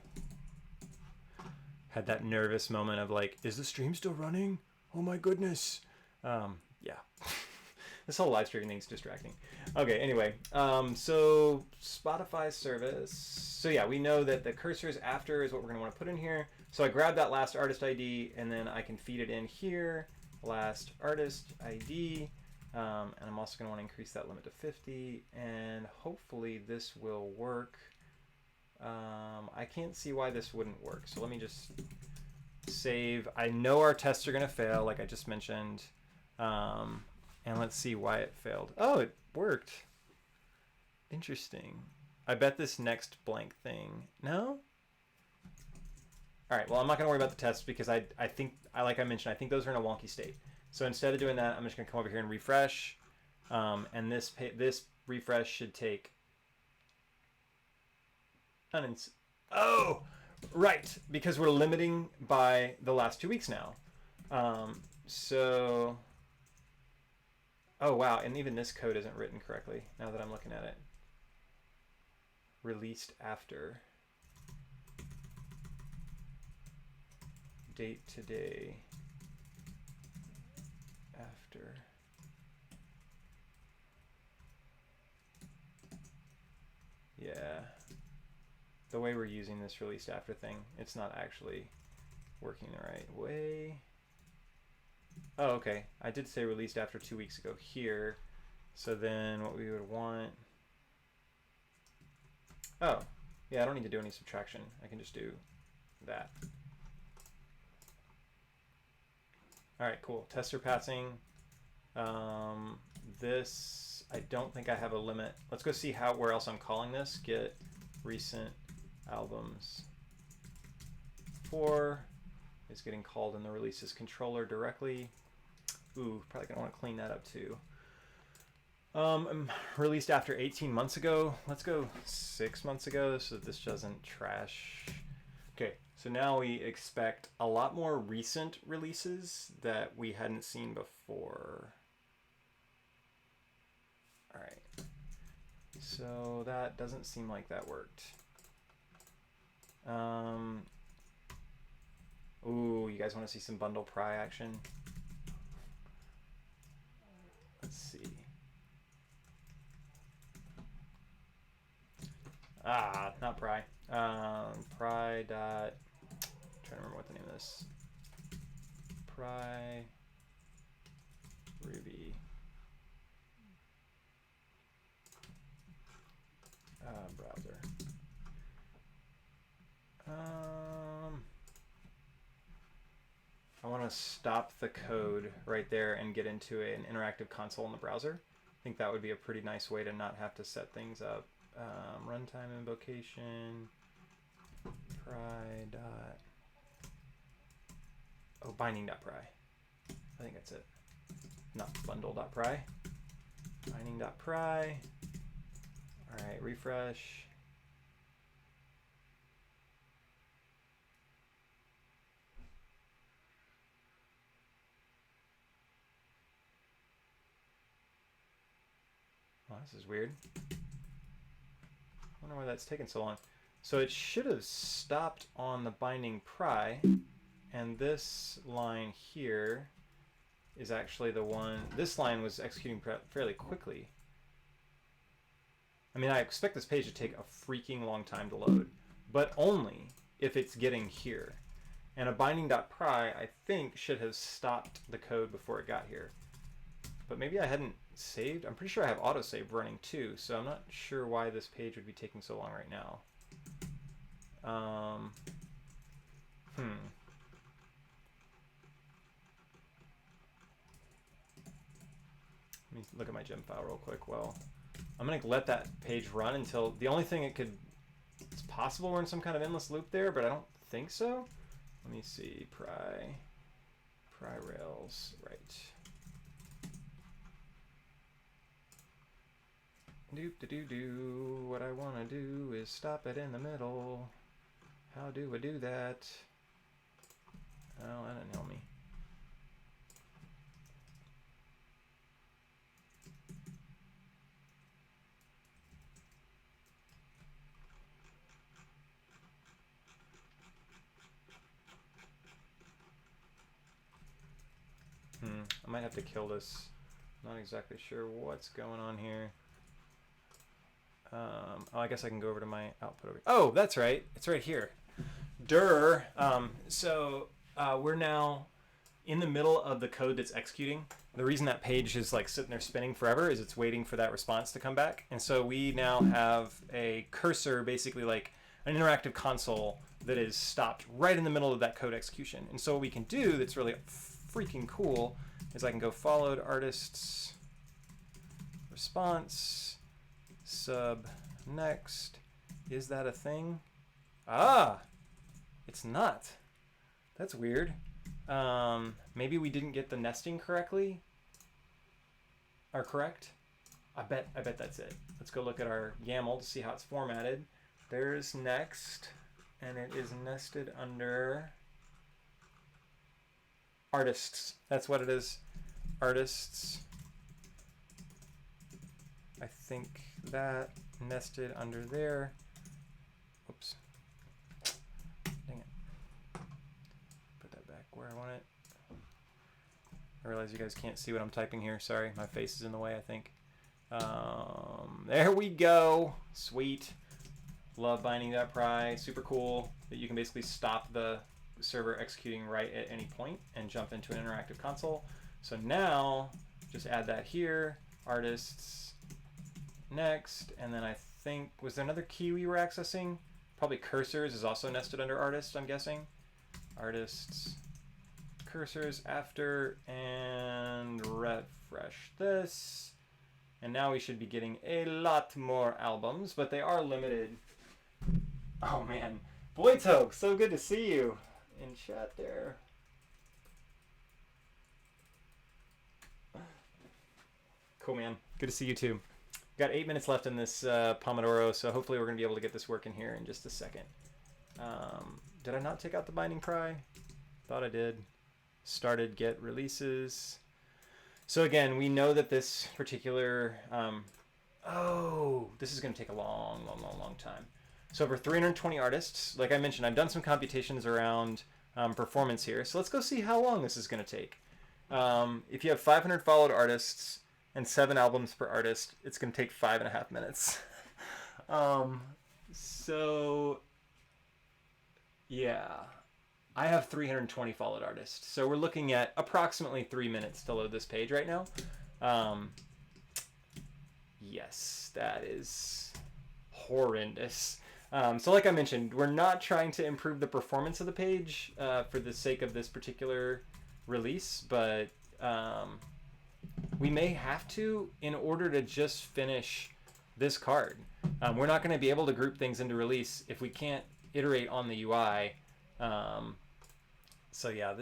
Had that nervous moment of like, is the stream still running? Oh my goodness. Yeah. This whole live streaming thing's distracting. Okay, anyway, so Spotify service. So yeah, we know that the cursors after is what we're gonna wanna put in here. So I grab that last artist ID and then I can feed it in here, last artist ID. And I'm also gonna wanna increase that limit to 50, and hopefully this will work. I can't see why this wouldn't work. So let me just save. I know our tests are going to fail, like I just mentioned. And let's see why it failed. Oh, it worked. Interesting. I bet this next blank thing. No? All right, well, I'm not going to worry about the tests because I think, like I mentioned, I think those are in a wonky state. So instead of doing that, I'm just going to come over here and refresh. And this refresh should take... Oh, right, because we're limiting by the last 2 weeks now. So... Oh, wow, and even this code isn't written correctly now that I'm looking at it. Released after. Date today. After. Yeah. The way we're using this released after thing, it's not actually working the right way. Oh, okay. I did say released after 2 weeks ago here. So then what we would want... Oh, yeah, I don't need to do any subtraction. I can just do that. All right, cool. Tester passing. This, I don't think I have a limit. Let's go see where else I'm calling this. Get recent albums 4 is getting called in the releases controller directly. Ooh, probably gonna want to clean that up too. Released after 18 months ago. Let's go 6 months ago so that this doesn't trash. Okay, so now we expect a lot more recent releases that we hadn't seen before. All right, so that doesn't seem like that worked. Ooh, you guys want to see some bundle pry action? Let's see. Ah, not pry. Pry dot. Trying to remember what the name of this. Pry Ruby. Browser. I want to stop the code right there and get into an interactive console in the browser. I think that would be a pretty nice way to not have to set things up. Runtime invocation. Pry dot. Oh, binding.pry. I think that's it. Not bundle.pry. Binding.pry. All right, refresh. Oh, this is weird. I wonder why that's taking so long. So it should have stopped on the binding pry, and this line here is actually the one. This line was executing fairly quickly. I mean, I expect this page to take a freaking long time to load, but only if it's getting here. And a binding.pry, I think, should have stopped the code before it got here. But maybe I hadn't saved. I'm pretty sure I have autosave running too, so I'm not sure why this page would be taking so long right now. Let me look at my gem file real quick. Well, I'm gonna let that page run until the only thing it's possible we're in some kind of endless loop there, but I don't think so. Let me see. Pry rails, right. Do. What I want to do is stop it in the middle. How do I do that? Oh, that didn't help me. I might have to kill this. Not exactly sure what's going on here. Oh, I guess I can go over to my output over here. Oh, that's right. It's right here. Durr. So we're now in the middle of the code that's executing. The reason that page is like sitting there spinning forever is it's waiting for that response to come back. And so we now have a cursor, basically like an interactive console that is stopped right in the middle of that code execution. And so what we can do that's really freaking cool is I can go followed artist's response, sub next. Is that a thing? Ah, it's not. That's weird. Maybe we didn't get the nesting correctly. Or correct? I bet that's it. Let's go look at our YAML to see how it's formatted. There's next, and it is nested under artists. That's what it is. Artists. I think that nested under there. Oops. Dang it. Put that back where I want it. I realize you guys can't see what I'm typing here. Sorry, my face is in the way, I think. There we go. Sweet. Love binding.pry. Super cool that you can basically stop the server executing right at any point and jump into an interactive console. So now, just add that here. Artists. Next. And then I think, was there another key we were accessing? Probably cursors is also nested under artists, I'm guessing. Artists. Cursors after, and refresh this. And now we should be getting a lot more albums, but they are limited. Oh man, Boyto, so good to see you in chat there. Cool, man. Good to see you too. Got 8 minutes left in this Pomodoro, so hopefully we're gonna be able to get this working here in just a second. Did I not take out the binding pry? Thought I did. Started get releases. So again, we know that this particular, this is going to take a long time. So over 320 artists, like I mentioned, I've done some computations around performance here. So let's go see how long this is going to take. If you have 500 followed artists and 7 albums per artist, it's going to take 5.5 minutes. So yeah. I have 320 followed artists, so we're looking at approximately 3 minutes to load this page right now. Yes, that is horrendous. So like I mentioned, we're not trying to improve the performance of the page for the sake of this particular release, but we may have to in order to just finish this card. We're not going to be able to group things into release if we can't iterate on the UI. So yeah,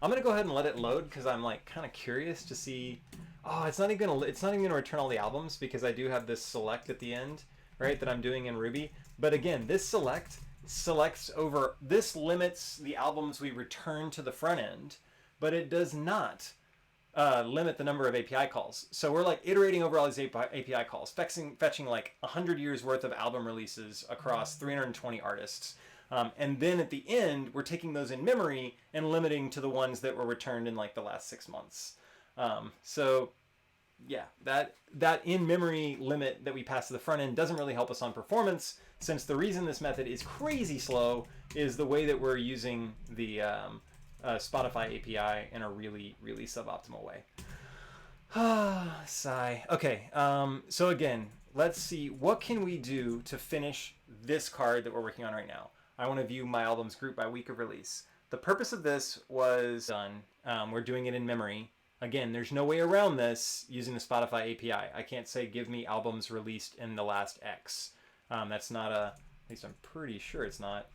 I'm gonna go ahead and let it load because I'm like kind of curious to see. Oh, it's not even gonna return all the albums because I do have this select at the end, right? That I'm doing in Ruby. But again, this selects over. This limits the albums we return to the front end, but it does not limit the number of API calls. So we're like iterating over all these API calls, fetching like 100 years worth of album releases across 320 artists. And then at the end, we're taking those in memory and limiting to the ones that were returned in like the last 6 months. So yeah, that in-memory limit that we pass to the front end doesn't really help us on performance, since the reason this method is crazy slow is the way that we're using the Spotify API in a really, really suboptimal way. Sigh. Okay, so again, let's see, what can we do to finish this card that we're working on right now? I want to view my albums group by week of release. The purpose of this was done. We're doing it in memory. Again, there's no way around this using the Spotify API. I can't say give me albums released in the last X. That's not at least I'm pretty sure it's not.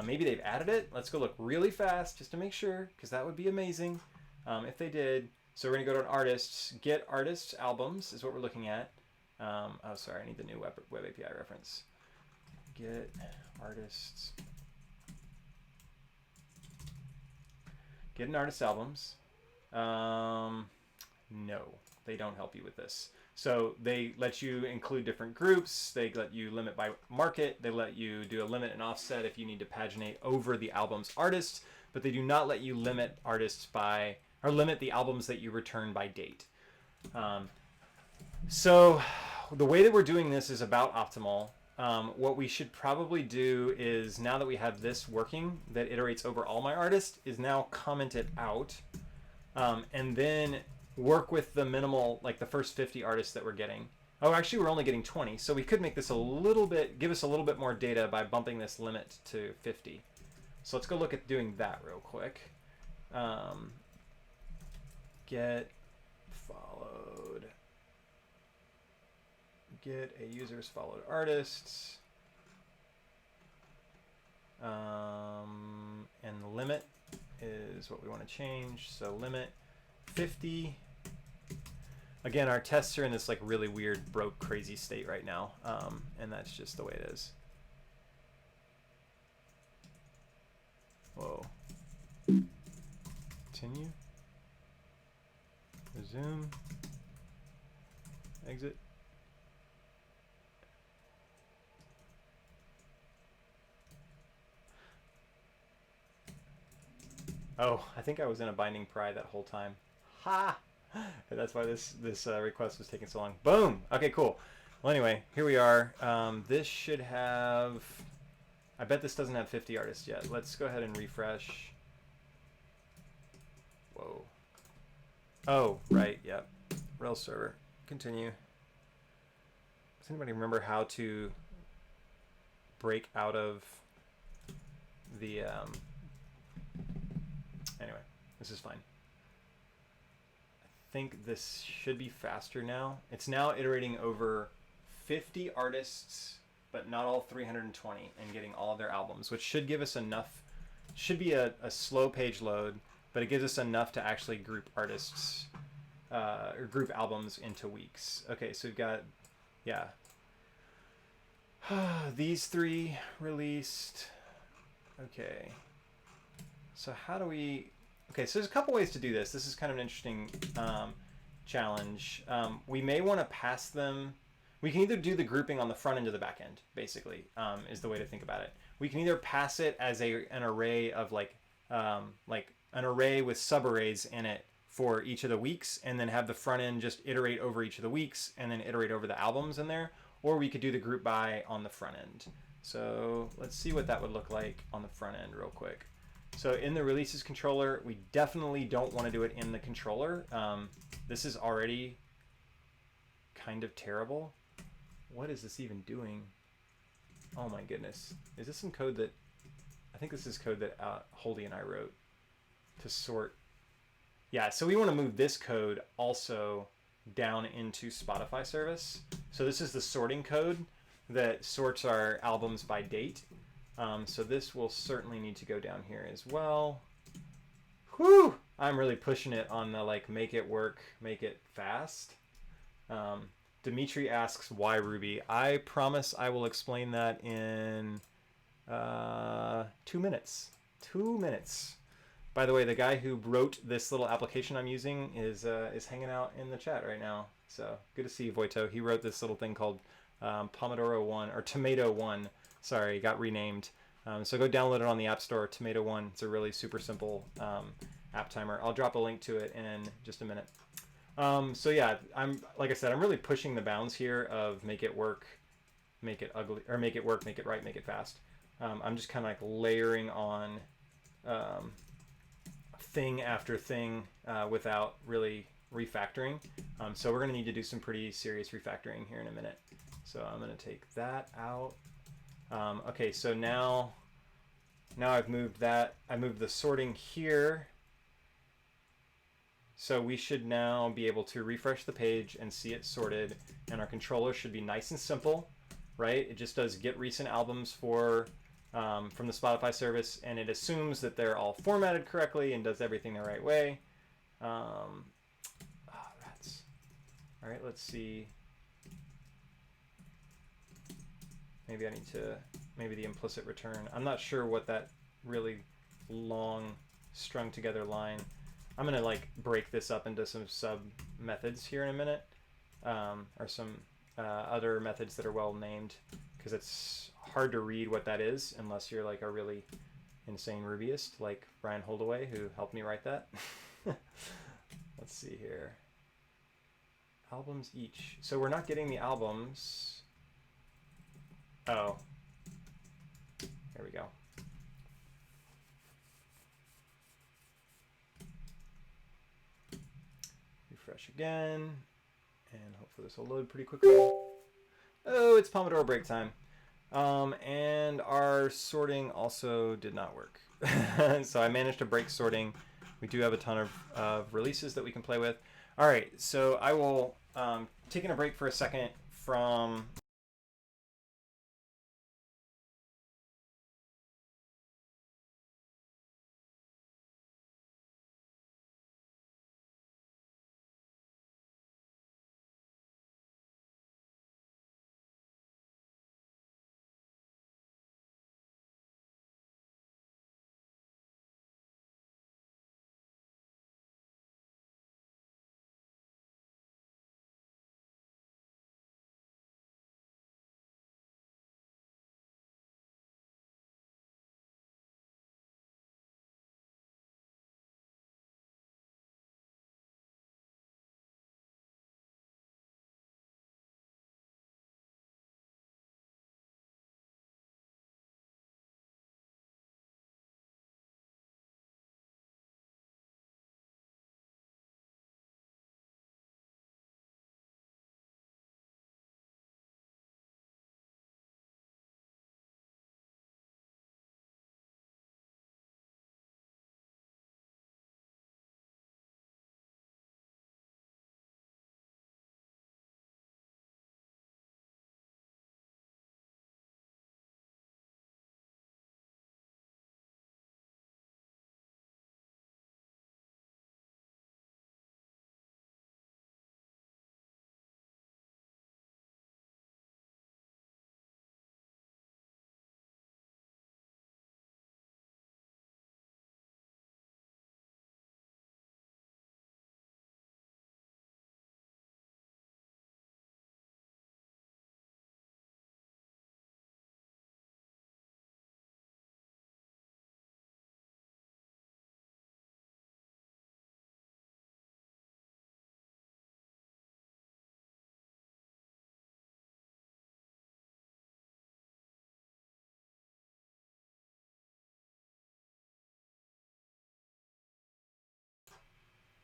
Maybe they've added it. Let's go look really fast just to make sure, because that would be amazing if they did. So we're going to go to an artists, get artists albums is what we're looking at. Oh, sorry, I need the new web API reference. Get artists. Get an artist albums. No, they don't help you with this. So they let you include different groups. They let you limit by market. They let you do a limit and offset if you need to paginate over the album's artists, but they do not let you limit artists by, or limit the albums that you return by date. So the way that we're doing this is about optimal. What we should probably do is, now that we have this working that iterates over all my artists, is now comment it out, and then work with the minimal, like the first 50 artists that we're getting. Oh, actually we're only getting 20, so we could make this a little bit, give us a little bit more data by bumping this limit to 50. So let's go look at doing that real quick. Get followed get a users followed artists. And the limit is what we want to change. So limit 50. Again, our tests are in this like really weird, broke, crazy state right now. And that's just the way it is. Whoa. Continue. Resume. Exit. Oh, I think I was in a binding pry that whole time. Ha! That's why this request was taking so long. Boom! Okay, cool. Well, anyway, here we are. This should have... I bet this doesn't have 50 artists yet. Let's go ahead and refresh. Whoa. Oh, right, yep. Rails server. Continue. Does anybody remember how to break out of the... Anyway, this is fine. I think this should be faster now. It's now iterating over 50 artists, but not all 320, and getting all of their albums, which should give us enough. Should be a slow page load, but it gives us enough to actually group artists or group albums into weeks. Okay, so we've got, yeah. These 3 released. Okay. So how do we... Okay, so there's a couple ways to do this. This is kind of an interesting challenge. We may want to pass them... We can either do the grouping on the front end or the back end, basically, is the way to think about it. We can either pass it as an array of like an array with subarrays in it for each of the weeks, and then have the front end just iterate over each of the weeks and then iterate over the albums in there. Or we could do the group by on the front end. So let's see what that would look like on the front end real quick. So in the releases controller, we definitely don't want to do it in the controller. This is already kind of terrible. What is this even doing? Oh my goodness. Is this some code that... I think this is code that Holdy and I wrote to sort. Yeah, so we want to move this code also down into Spotify service. So this is the sorting code that sorts our albums by date. So this will certainly need to go down here as well. Whew! I'm really pushing it on the like make it work, make it fast. Dimitri asks why Ruby. I promise I will explain that in 2 minutes. 2 minutes. By the way, the guy who wrote this little application I'm using is hanging out in the chat right now. So good to see you, Voito. He wrote this little thing called Pomodoro 1 or Tomato 1. Sorry, got renamed. So go download it on the App Store, Tomato 1. It's a really super simple app timer. I'll drop a link to it in just a minute. So yeah, like I said, I'm really pushing the bounds here of make it work, make it ugly, or make it work, make it right, make it fast. I'm just kind of like layering on thing after thing without really refactoring. So we're going to need to do some pretty serious refactoring here in a minute. So I'm going to take that out. Okay, so now I've moved that. I moved the sorting here. So we should now be able to refresh the page and see it sorted, and our controller should be nice and simple, right? It just does get recent albums for from the Spotify service, and it assumes that they're all formatted correctly and does everything the right way. Rats. All right, let's see. Maybe I need to, maybe the implicit return. I'm not sure what that really long strung together line. I'm gonna like break this up into some sub methods here in a minute, or some other methods that are well named, because it's hard to read what that is unless you're like a really insane Rubyist like Brian Holdaway, who helped me write that. Let's see here. Albums each. So we're not getting the albums. Oh, there we go. Refresh again, and hopefully this will load pretty quickly. Oh, it's Pomodoro break time. And our sorting also did not work. So I managed to break sorting. We do have a ton of releases that we can play with. All right, so I will taking a break for a second from...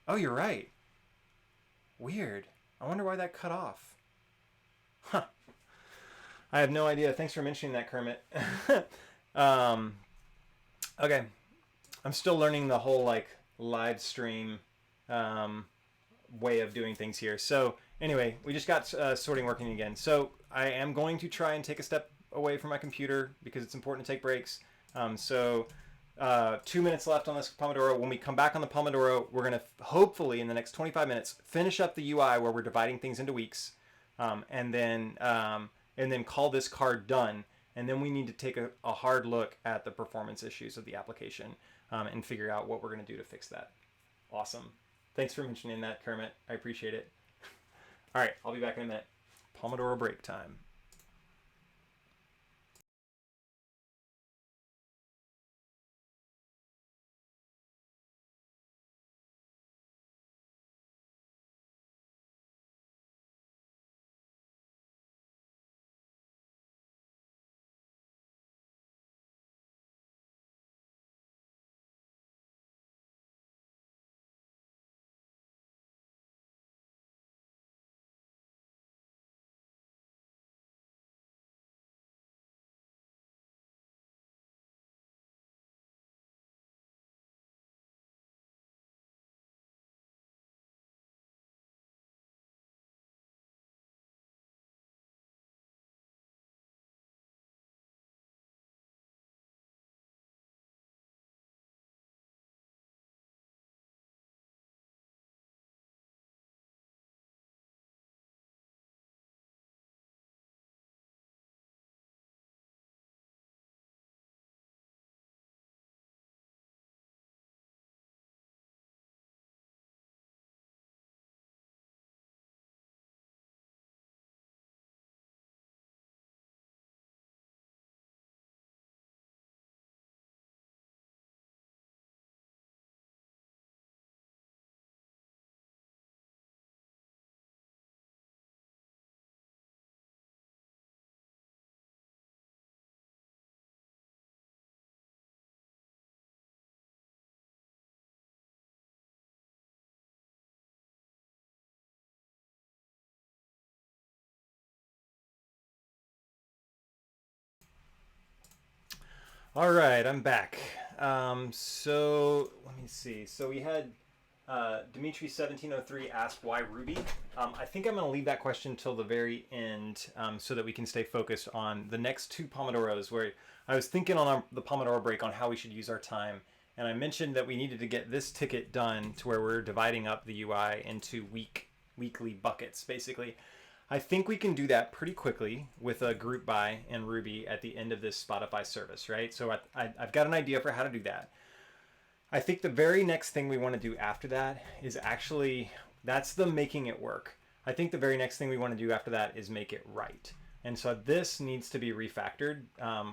Oh, you're right. Weird. I wonder why that cut off. Huh. I have no idea. Thanks for mentioning that, Kermit. um, okay. I'm still learning the whole like live stream um, way of doing things here. So anyway, we just got sorting working again. So I am going to try and take a step away from my computer because it's important to take breaks. 2 minutes left on this Pomodoro. When we come back on the Pomodoro, we're going to hopefully in the next 25 minutes finish up the UI where we're dividing things into weeks, and then call this card done. And then we need to take a hard look at the performance issues of the application and figure out what we're going to do to fix that. Awesome. Thanks for mentioning that, Kermit. I appreciate it. All right, I'll be back in a minute. Pomodoro break time. All right, I'm back. So let me see. So we had Dimitri1703 asked why Ruby. I think I'm going to leave that question till the very end so that we can stay focused on the next two Pomodoros, where I was thinking on the Pomodoro break on how we should use our time. And I mentioned that we needed to get this ticket done to where we're dividing up the UI into weekly buckets, basically. I think we can do that pretty quickly with a group by in Ruby at the end of this Spotify service, right? So I've got an idea for how to do that. I think the very next thing we want to do after that is actually, that's the making it work. I think the very next thing we want to do after that is make it right. And so this needs to be refactored.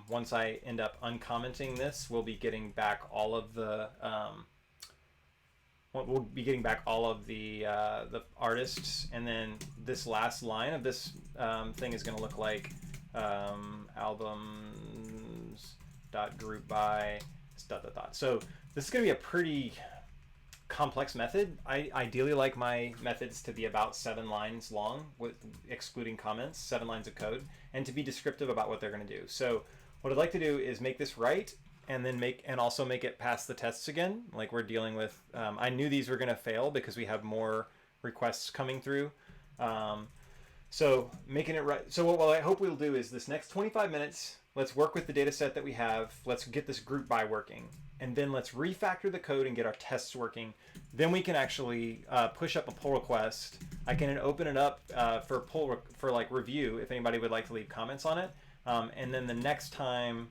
Once I end up uncommenting this, we'll be getting back all of the the artists, and then this last line of this thing is going to look like albums.group by ... So this is going to be a pretty complex method. I ideally like my methods to be about 7 lines long, with excluding comments, 7 lines of code, and to be descriptive about what they're going to do. So what I'd like to do is make this right, and then also make it pass the tests again, like we're dealing with. I knew these were going to fail because we have more requests coming through. So making it right. So what I hope we'll do is this next 25 minutes, let's work with the data set that we have. Let's get this group by working. And then let's refactor the code and get our tests working. Then we can actually push up a pull request. I can open it up for review if anybody would like to leave comments on it. And then the next time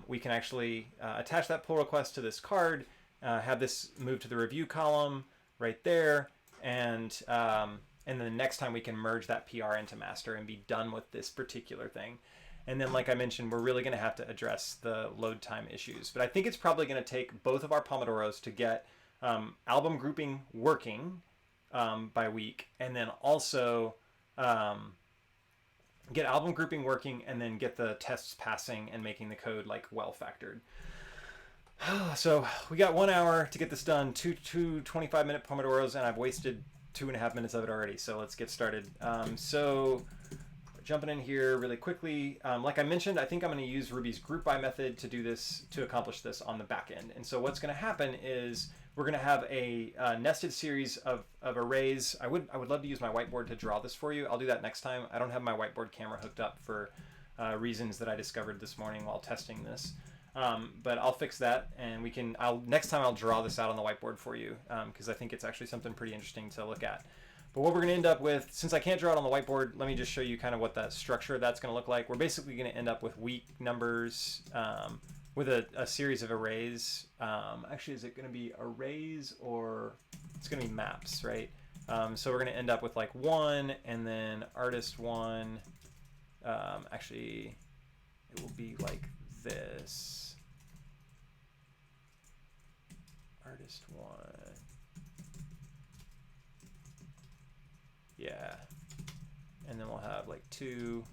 we can actually attach that pull request to this card, have this move to the review column right there, and then the next time we can merge that PR into master and be done with this particular thing. And then, like I mentioned, we're really going to have to address the load time issues. But I think it's probably going to take both of our Pomodoros to get album grouping working by week, and then also get album grouping working, and then get the tests passing and making the code like well factored. So we got 1 hour to get this done, two 25-minute Pomodoros, and I've wasted 2.5 minutes of it already. So let's get started. So jumping in here really quickly, like I mentioned, I think I'm going to use Ruby's group by method to do this, to accomplish this on the back end. And so what's going to happen is we're going to have a nested series of arrays. I would love to use my whiteboard to draw this for you. I'll do that next time. I don't have my whiteboard camera hooked up for reasons that I discovered this morning while testing this. But I'll fix that, and next time I'll draw this out on the whiteboard for you, because I think it's actually something pretty interesting to look at. But what we're going to end up with, since I can't draw it on the whiteboard, let me just show you kind of what that structure of that's going to look like. We're basically going to end up with week numbers with a series of arrays. Actually, is it going to be arrays, or it's going to be maps, right? So we're going to end up with like 1, and then artist 1. Actually, it will be like this. Artist 1. Yeah, and then we'll have like 2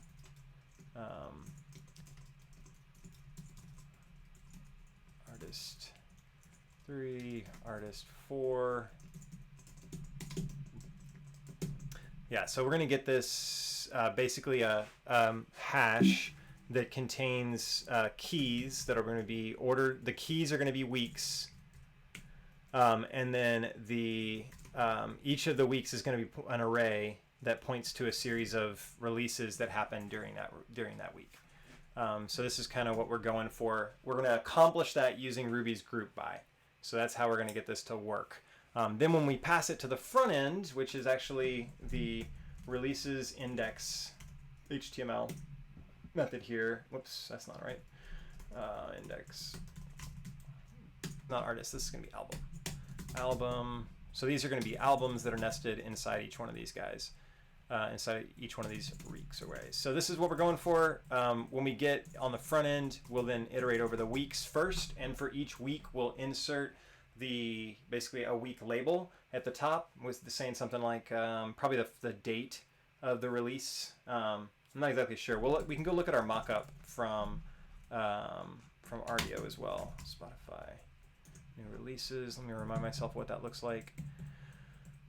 artist 3, artist 4. Yeah, so we're going to get this basically a hash that contains keys that are going to be ordered. The keys are going to be weeks, and then each of the weeks is going to be an array that points to a series of releases that happen during that week. So this is kind of what we're going for. We're going to accomplish that using Ruby's group by. So that's how we're going to get this to work. Then when we pass it to the front end, which is actually the releases index HTML method here. Whoops, that's not right. Index, not artist. This is going to be album. So these are going to be albums that are nested inside each one of these guys, inside each one of these weeks arrays. So this is what we're going for. When we get on the front end, we'll then iterate over the weeks first, and for each week we'll insert basically a week label at the top with saying something like probably the date of the release. I'm not exactly sure. We can go look at our mock-up from RDO as well. Spotify. New releases. Let me remind myself what that looks like.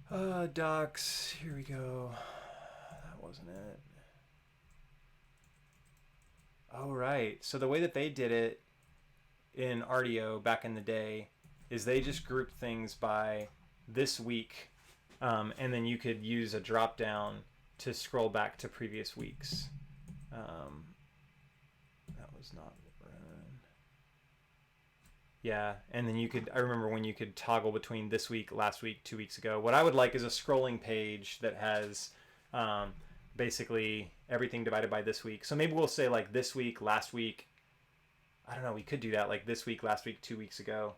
Docs. Here we go. That wasn't it. Oh, right. So the way that they did it in RDO back in the day is they just grouped things by this week, and then you could use a drop down to scroll back to previous weeks. That was not run. Yeah, and then you could, I remember when you could toggle between this week, last week, 2 weeks ago. What I would like is a scrolling page that has basically everything divided by this week. So maybe we'll say like this week, last week. I don't know, we could do that like this week, last week, 2 weeks ago.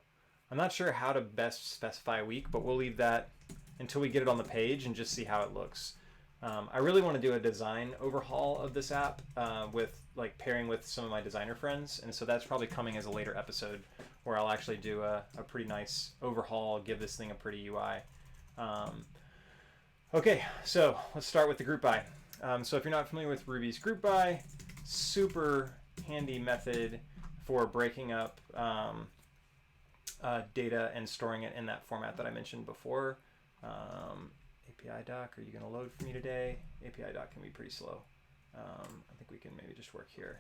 I'm not sure how to best specify a week, but we'll leave that until we get it on the page and just see how it looks. I really want to do a design overhaul of this app with like pairing with some of my designer friends. And so that's probably coming as a later episode where I'll actually do a pretty nice overhaul, give this thing a pretty UI. Okay, so let's start with the group by. So if you're not familiar with Ruby's group by, super handy method for breaking up data and storing it in that format that I mentioned before. API doc, are you going to load for me today? API doc can be pretty slow. I think we can maybe just work here.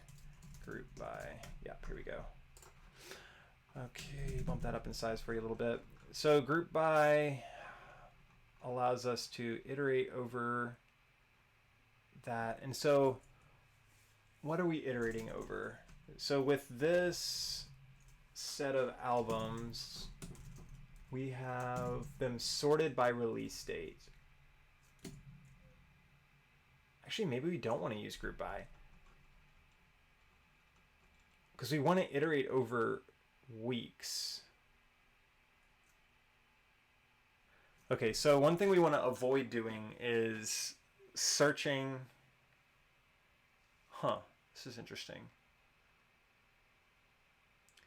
Group by, yeah, here we go. Okay, bump that up in size for you a little bit. So group by allows us to iterate over that. And so what are we iterating over? So with this set of albums, we have them sorted by release date. Actually, maybe we don't want to use group by because we want to iterate over weeks. Okay, so one thing we want to avoid doing is searching. This is interesting.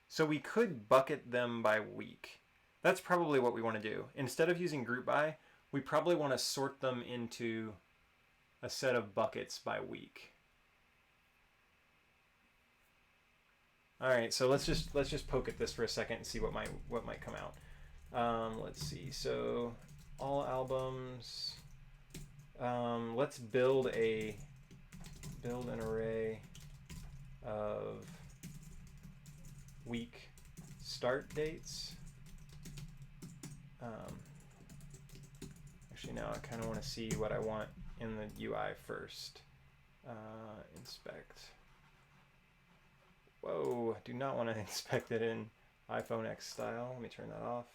So we could bucket them by week. That's probably what we want to do. Instead of using group by, we probably want to sort them into a set of buckets by week. All right, so let's just poke at this for a second and see what might come out. Let's see. So all albums. Let's build an array of week start dates. Actually, now I kind of want to see what I want in the UI first. Inspect. Whoa, do not want to inspect it in iPhone X style. Let me turn that off.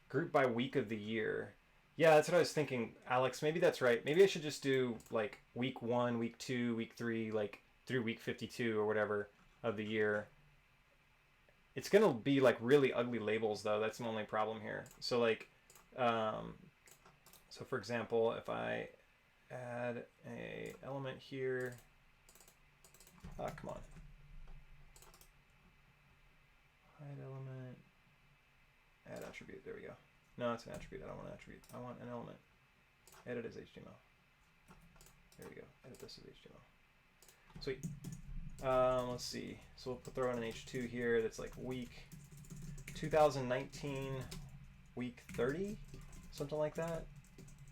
Group by week of the year. Yeah, that's what I was thinking, Alex. Maybe that's right. Maybe I should just do like week 1, week 2, week 3, like through week 52 or whatever of the year. It's gonna be like really ugly labels though. That's the only problem here. So like, so for example, if I add a element here, come on, hide element, add attribute. There we go. No, it's an attribute. I don't want an attribute. I want an element. Edit as HTML. There we go. Edit this as HTML. Sweet. Let's see. So we'll throw in an H2 here that's like week 2019, week 30, something like that.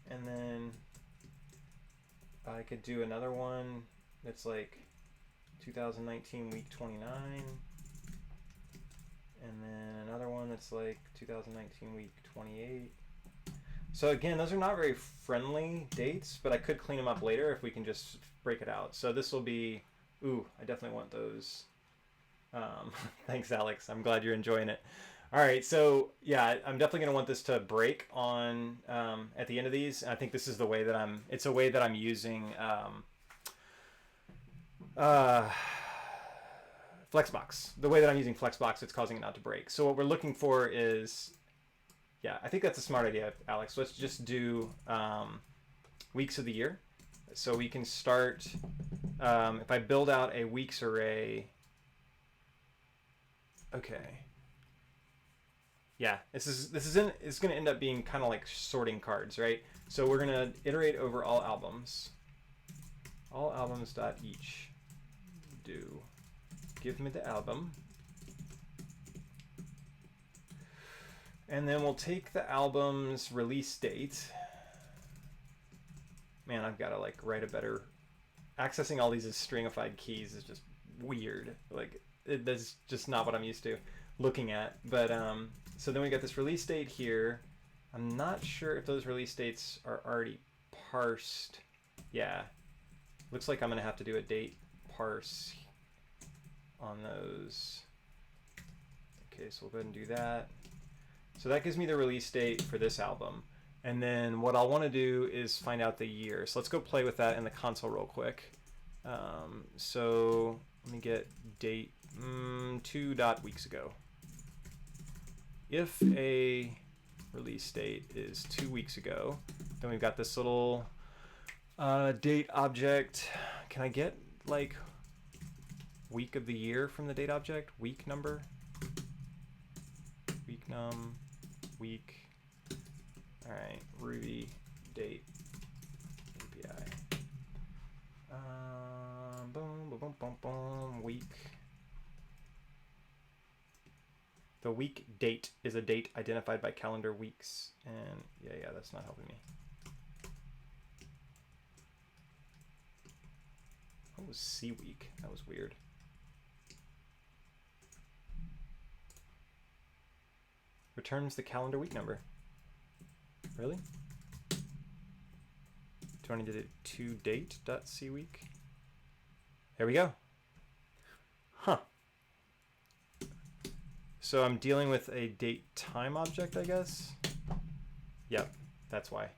And then I could do another one that's like 2019, week 29. And then another one that's like 2019, week 28. So again, those are not very friendly dates, but I could clean them up later if we can just break it out. So this will be, ooh, I definitely want those. Thanks, Alex. I'm glad you're enjoying it. All right, so yeah, I'm definitely gonna want this to break on at the end of these. I think this is the way that it's a way that I'm using Flexbox. The way that I'm using Flexbox, it's causing it not to break. So what we're looking for is, yeah, I think that's a smart idea, Alex. Let's just do weeks of the year. So we can start, if I build out a weeks array, okay. Yeah, it's going to end up being kind of like sorting cards, right? So we're going to iterate over all albums. All albums.each do. Give me the album. And then we'll take the album's release date. Man, I've got to like write a better... Accessing all these as stringified keys is just weird. Like, that's just not what I'm used to looking at. But so then we got this release date here. I'm not sure if those release dates are already parsed. Yeah, looks like I'm gonna have to do a date parse on those. Okay, so we'll go ahead and do that. So that gives me the release date for this album. And then what I'll want to do is find out the year. So let's go play with that in the console real quick. So let me get date 2 weeks ago. If a release date is 2 weeks ago, then we've got this little date object. Can I get like week of the year from the date object? Week number? Week num, week. All right, Ruby date API. Boom, boom, boom, boom, boom, week. The week date is a date identified by calendar weeks. And yeah, that's not helping me. What was C week? That was weird. Returns the calendar week number. Really? Do I need to do toDate.cWeek? There we go. Huh. So I'm dealing with a date time object, I guess. Yep, that's why.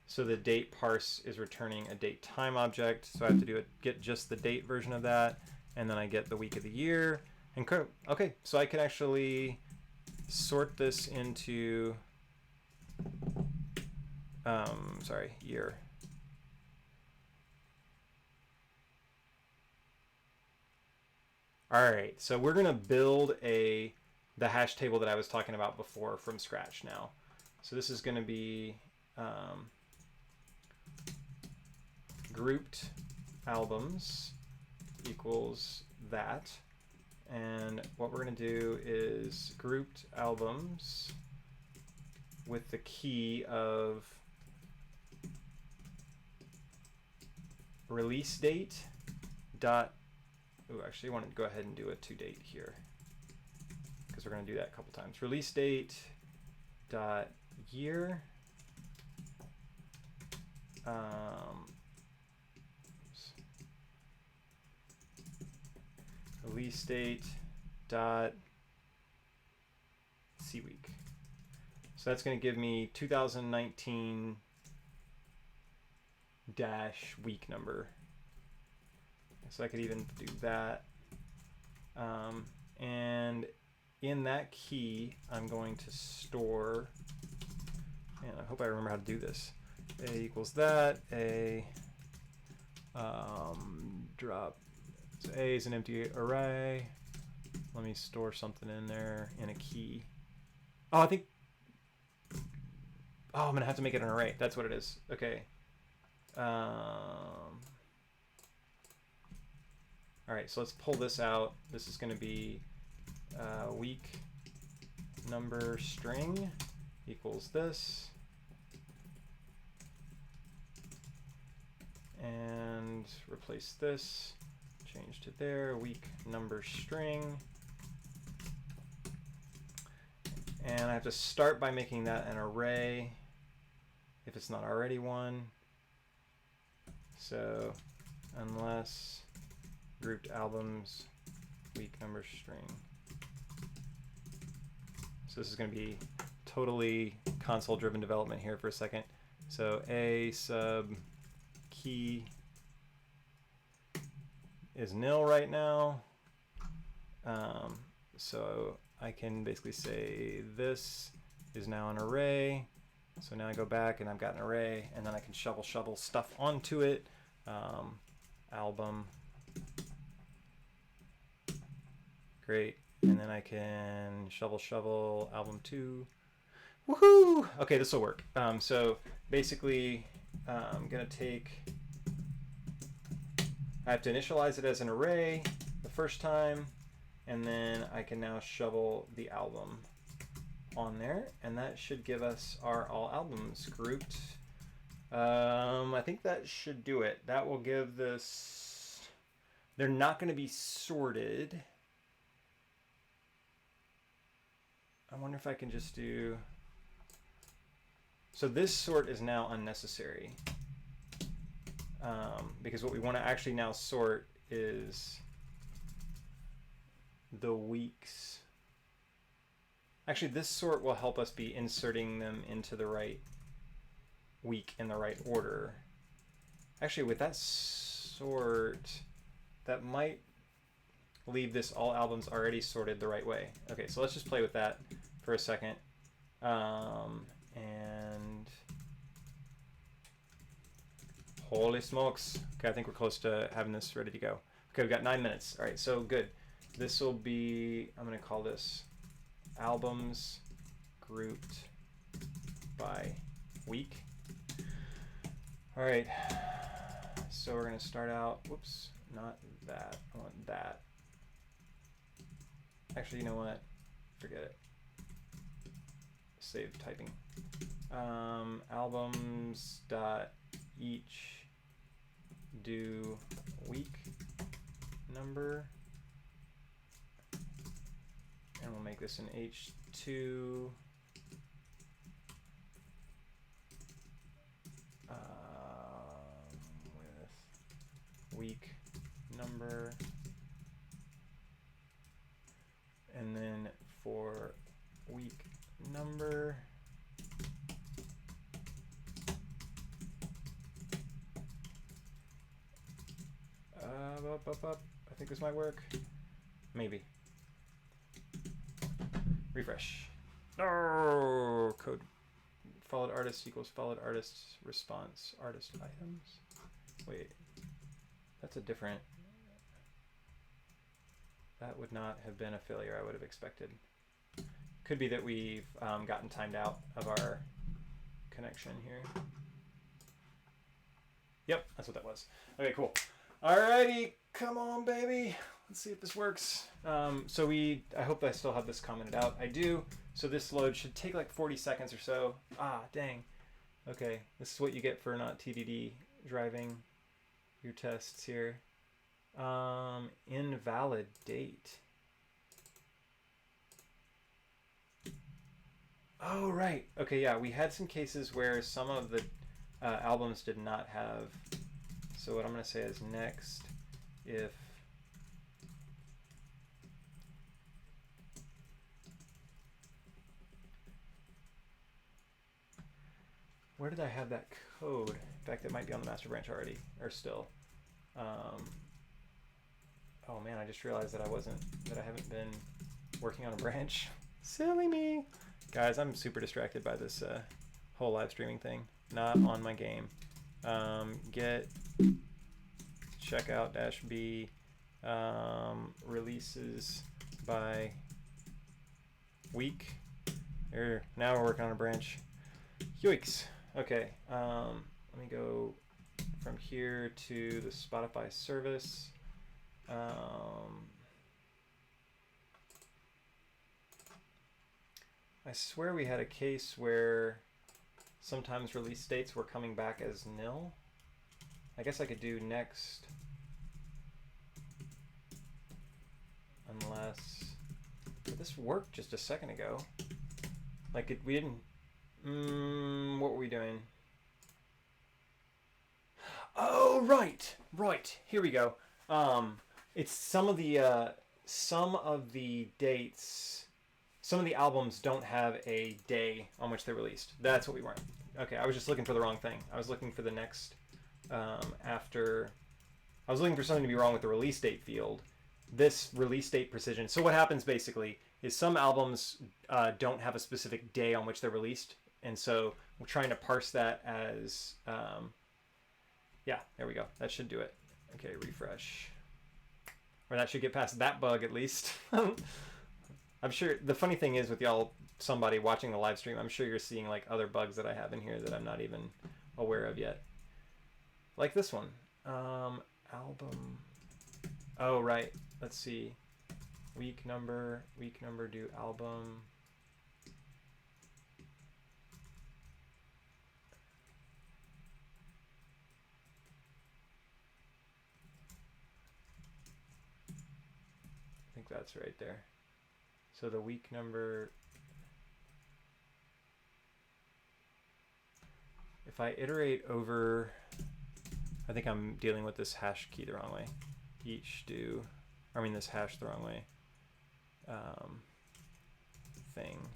So the date parse is returning a date time object. So I have to do it, get just the date version of that, and then I get the week of the year. And okay, so I can actually sort this into year. All right, so we're gonna build the hash table that I was talking about before from scratch now. So this is gonna be grouped albums equals that. And what we're gonna do is grouped albums with the key of release date dot. Ooh, actually, I want to go ahead and do a toDate here because we're going to do that a couple times. Release date dot year. Release date dot cWeek. So that's going to give me 2019 dash week number. So I could even do that. And in that key, I'm going to store, and I hope I remember how to do this. A equals that, a drop. So A is an empty array. Let me store something in there in a key. Oh, I think, I'm gonna have to make it an array. That's what it is. Okay. All right, so let's pull this out. This is going to be week number string equals this. And replace this, change to there, week number string. And I have to start by making that an array if it's not already one. So unless grouped albums week number string. So this is going to be totally console driven development here for a second. So a sub key is nil right now. So I can basically say this is now an array. So now I go back and I've got an array, and then I can shovel stuff onto it. Album. Great. And then I can shovel album 2. Woohoo! Okay, this will work. So basically, I'm going to I have to initialize it as an array the first time, and then I can now shovel the album on there, and that should give us our all albums grouped. I think that should do it. That will give this, they're not going to be sorted. I wonder if I can just do So this sort is now unnecessary because what we want to actually now sort is the weeks. Actually, this sort will help us be inserting them into the right week in the right order. Actually, with that sort, that might leave this all albums already sorted the right way. Okay, so let's just play with that for a second. And holy smokes. Okay, I think we're close to having this ready to go. Okay, we've got 9 minutes. All right, so good. This will be, I'm going to call this albums grouped by week. All right, so we're going to start out, whoops, not that, I want that. Actually, you know what? Forget it. Save typing. Albums dot each do week number, and we'll make this an H2 with week number, and then for week number I think this might work. Maybe. Refresh. Oh, code followed artist equals followed artist response artist items. Wait, that's a different. That would not have been a failure I would have expected. Could be that we've gotten timed out of our connection here. Yep, that's what that was. Okay, cool. Alrighty, come on, baby. Let's see if this works. So I hope I still have this commented out. I do. So this load should take like 40 seconds or so. Ah, dang. Okay, this is what you get for not TDD driving your tests here. Invalid date. Oh, right. Okay, yeah, we had some cases where some of the albums did not have. So what I'm going to say is next if where did I have that code? In fact, it might be on the master branch already, or still. Oh man, I just realized that I haven't been working on a branch. Silly me. Guys, I'm super distracted by this whole live streaming thing. Not on my game. Get checkout -b releases by week. Now we're working on a branch. Yoicks. Okay. Let me go from here to the Spotify service. I swear we had a case where sometimes release dates were coming back as nil. I guess I could do next unless, but this worked just a second ago. Like we didn't, what were we doing? Oh, right, here we go. It's some of the dates, some of the albums don't have a day on which they're released. That's what we weren't. Okay, I was just looking for the wrong thing. I was looking for the next, after, I was looking for something to be wrong with the release date field. This release date precision. So what happens basically is some albums don't have a specific day on which they're released. And so we're trying to parse that as, yeah, there we go. That should do it. Okay, refresh. Or that should get past that bug at least. I'm sure the funny thing is with y'all, somebody watching the live stream, I'm sure you're seeing like other bugs that I have in here that I'm not even aware of yet. Like this one. Album. Oh, right. Let's see. Week number do album. I think that's right there. So the week number. if I iterate over, I think I'm dealing with this hash key the wrong way. This hash the wrong way. Thing.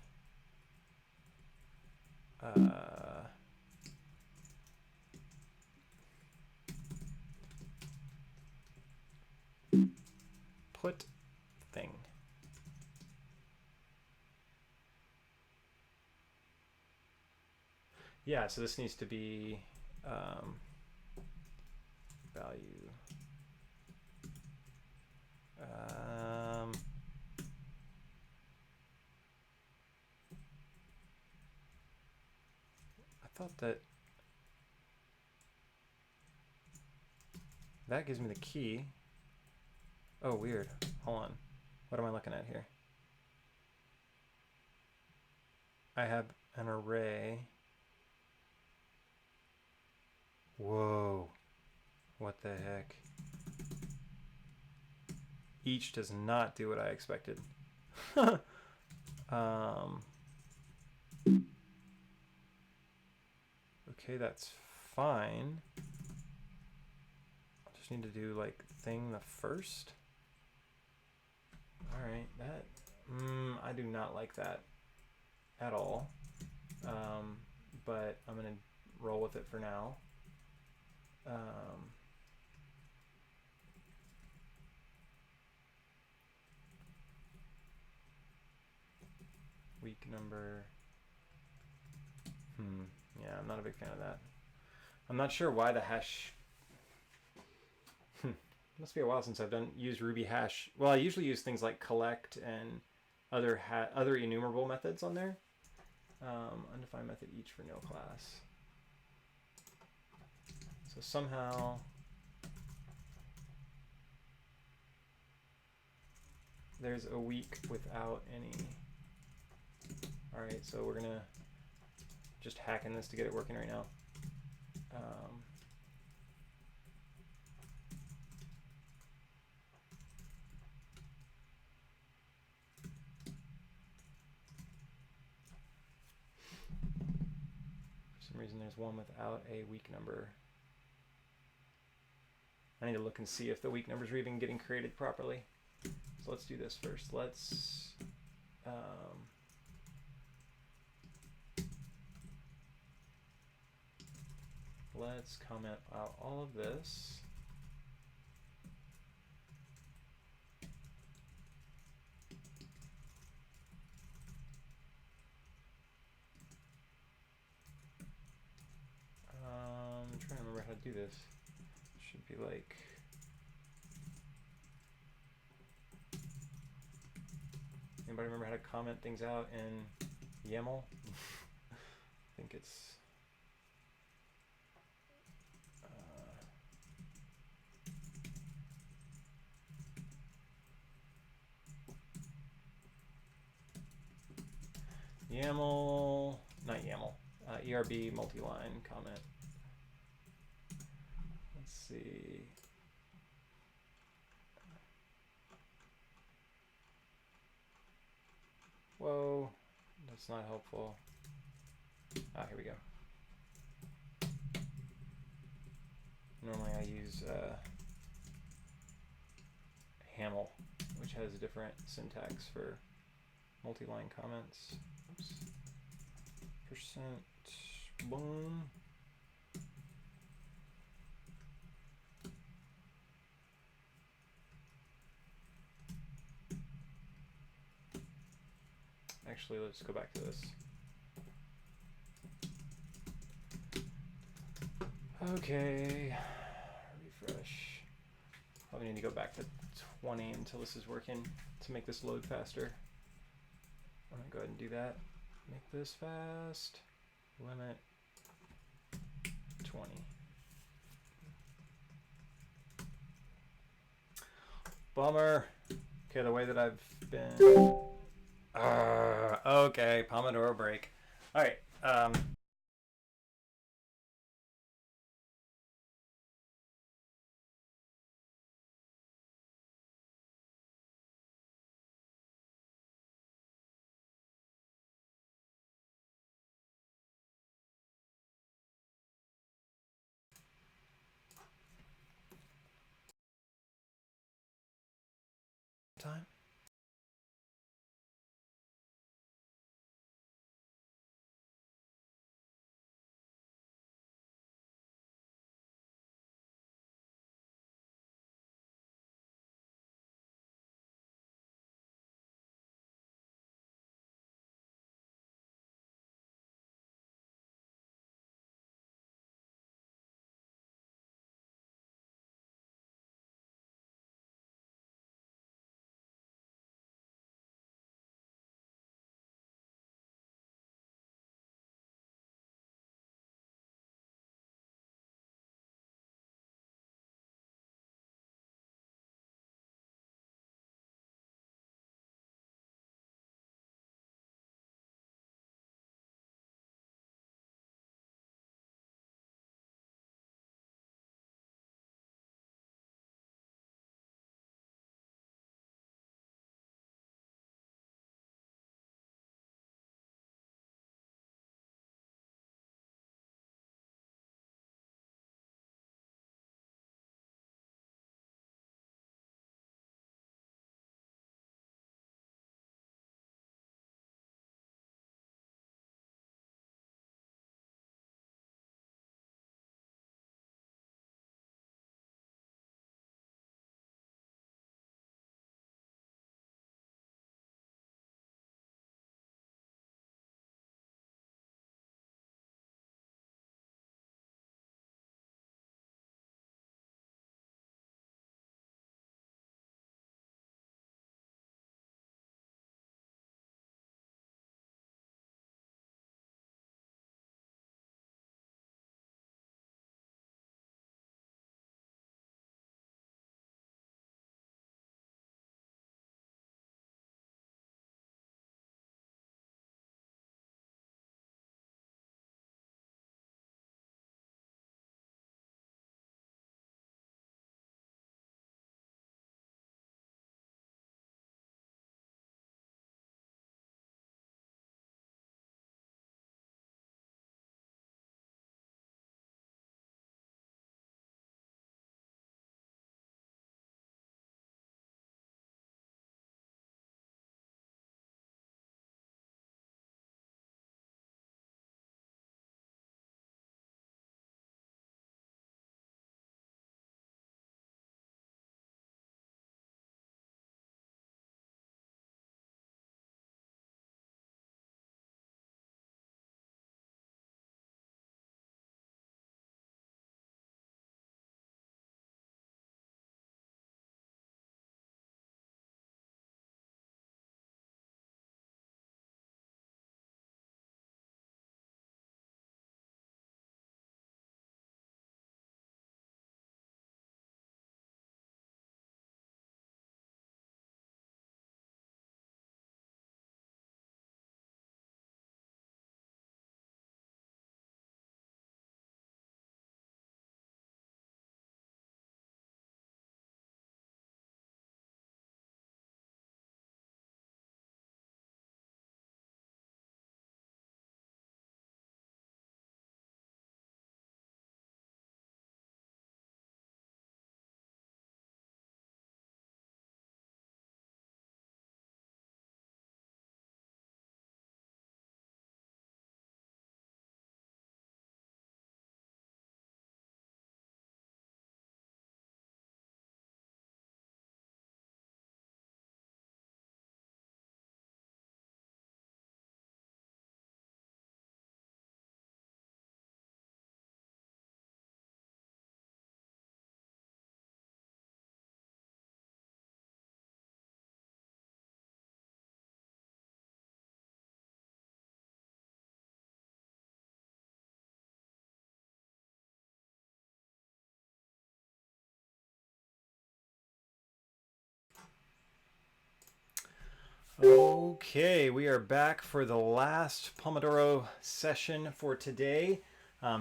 Put thing. Yeah, so this needs to be value. I thought that gives me the key. Oh, weird. Hold on. What am I looking at here? I have an array. Whoa. What the heck? Each does not do what I expected. Okay, that's fine. I just need to do like thing the first. All right, that I do not like that at all. But I'm gonna roll with it for now. Week number. Yeah, I'm not a big fan of that. I'm not sure why the hash. Must be a while since I've used Ruby hash. Well, I usually use things like collect and other enumerable methods on there. Undefined method each for no class. So somehow there's a week without any. All right, so we're gonna just hack in this to get it working right now. For some reason there's one without a week number. I need to look and see if the week numbers are even getting created properly. So let's do this first. Let's comment out all of this. I'm trying to remember how to do this. Should be like anybody remember how to comment things out in YAML? I think it's YAML, not YAML, ERB multi-line comment. Let's see. Whoa, that's not helpful. Ah, here we go. Normally I use HAML, which has a different syntax for multi-line comments. Oops. %, boom. Actually, let's go back to this. Okay, refresh. Probably need to go back to 20 until this is working to make this load faster. I'm gonna go ahead and do that. Make this fast. Limit 20. Bummer. Okay, the way that I've been. Okay, Pomodoro break. All right. time. Okay, we are back for the last Pomodoro session for today.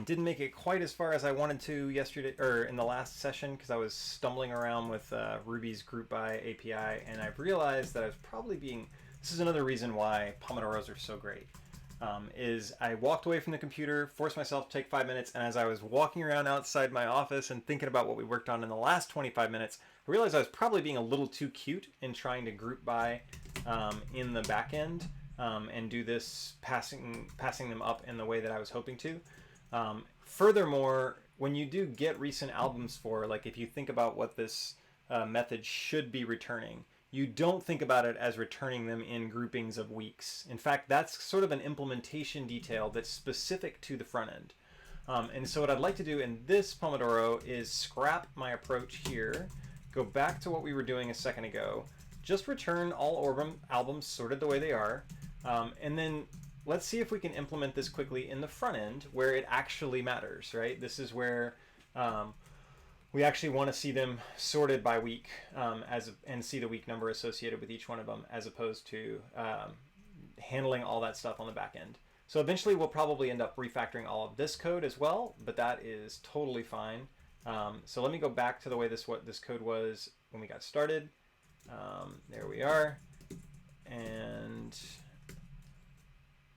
Didn't make it quite as far as I wanted to yesterday, or in the last session, because I was stumbling around with Ruby's group by API, and I've realized that I was probably being. This is another reason why Pomodoros are so great. is I walked away from the computer, forced myself to take 5 minutes, and as I was walking around outside my office and thinking about what we worked on in the last 25 minutes, I realized I was probably being a little too cute in trying to group by in the back end and do this passing them up in the way that I was hoping to. Furthermore, when you do get recent albums for, like if you think about what this method should be returning, you don't think about it as returning them in groupings of weeks. In fact, that's sort of an implementation detail that's specific to the front end. And so what I'd like to do in this Pomodoro is scrap my approach here, go back to what we were doing a second ago, just return all albums sorted the way they are, and then let's see if we can implement this quickly in the front end where it actually matters, right? This is where we actually want to see them sorted by week and see the week number associated with each one of them, as opposed to handling all that stuff on the back end. So eventually we'll probably end up refactoring all of this code as well, but that is totally fine. So let me go back to the way this code was when we got started. There we are. And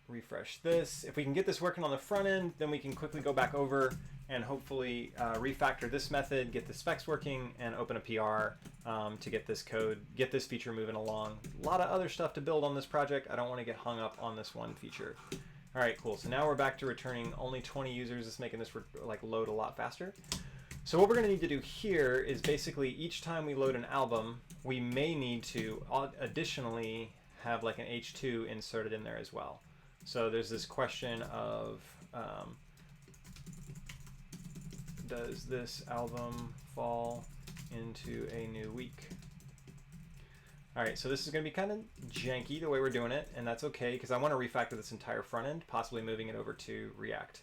refresh this. If we can get this working on the front end, then we can quickly go back over and hopefully refactor this method, get the specs working, and open a PR to get this feature moving along. A lot of other stuff to build on this project. I don't want to get hung up on this one feature. All right, cool. So now we're back to returning only 20 users. It's making this load a lot faster. So what we're going to need to do here is basically each time we load an album, we may need to additionally have like an H2 inserted in there as well. So there's this question of does this album fall into a new week? All right, so this is going to be kind of janky the way we're doing it, and that's okay because I want to refactor this entire front end, possibly moving it over to React.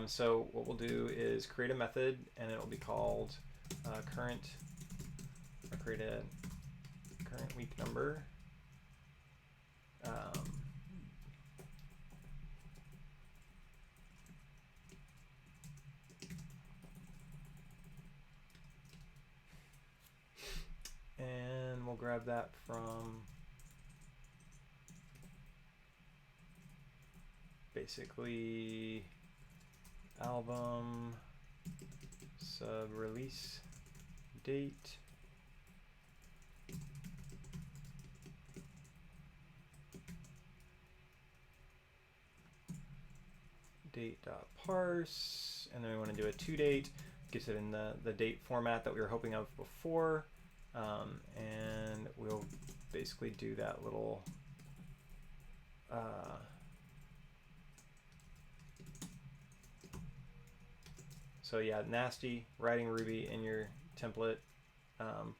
So what we'll do is create a method, and it will be called create a current week number. And we'll grab that from basically album sub release date date.parse, and then we want to do a toDate, gets it in the date format that we were hoping of before. And we'll basically do that little so yeah, nasty writing Ruby in your template,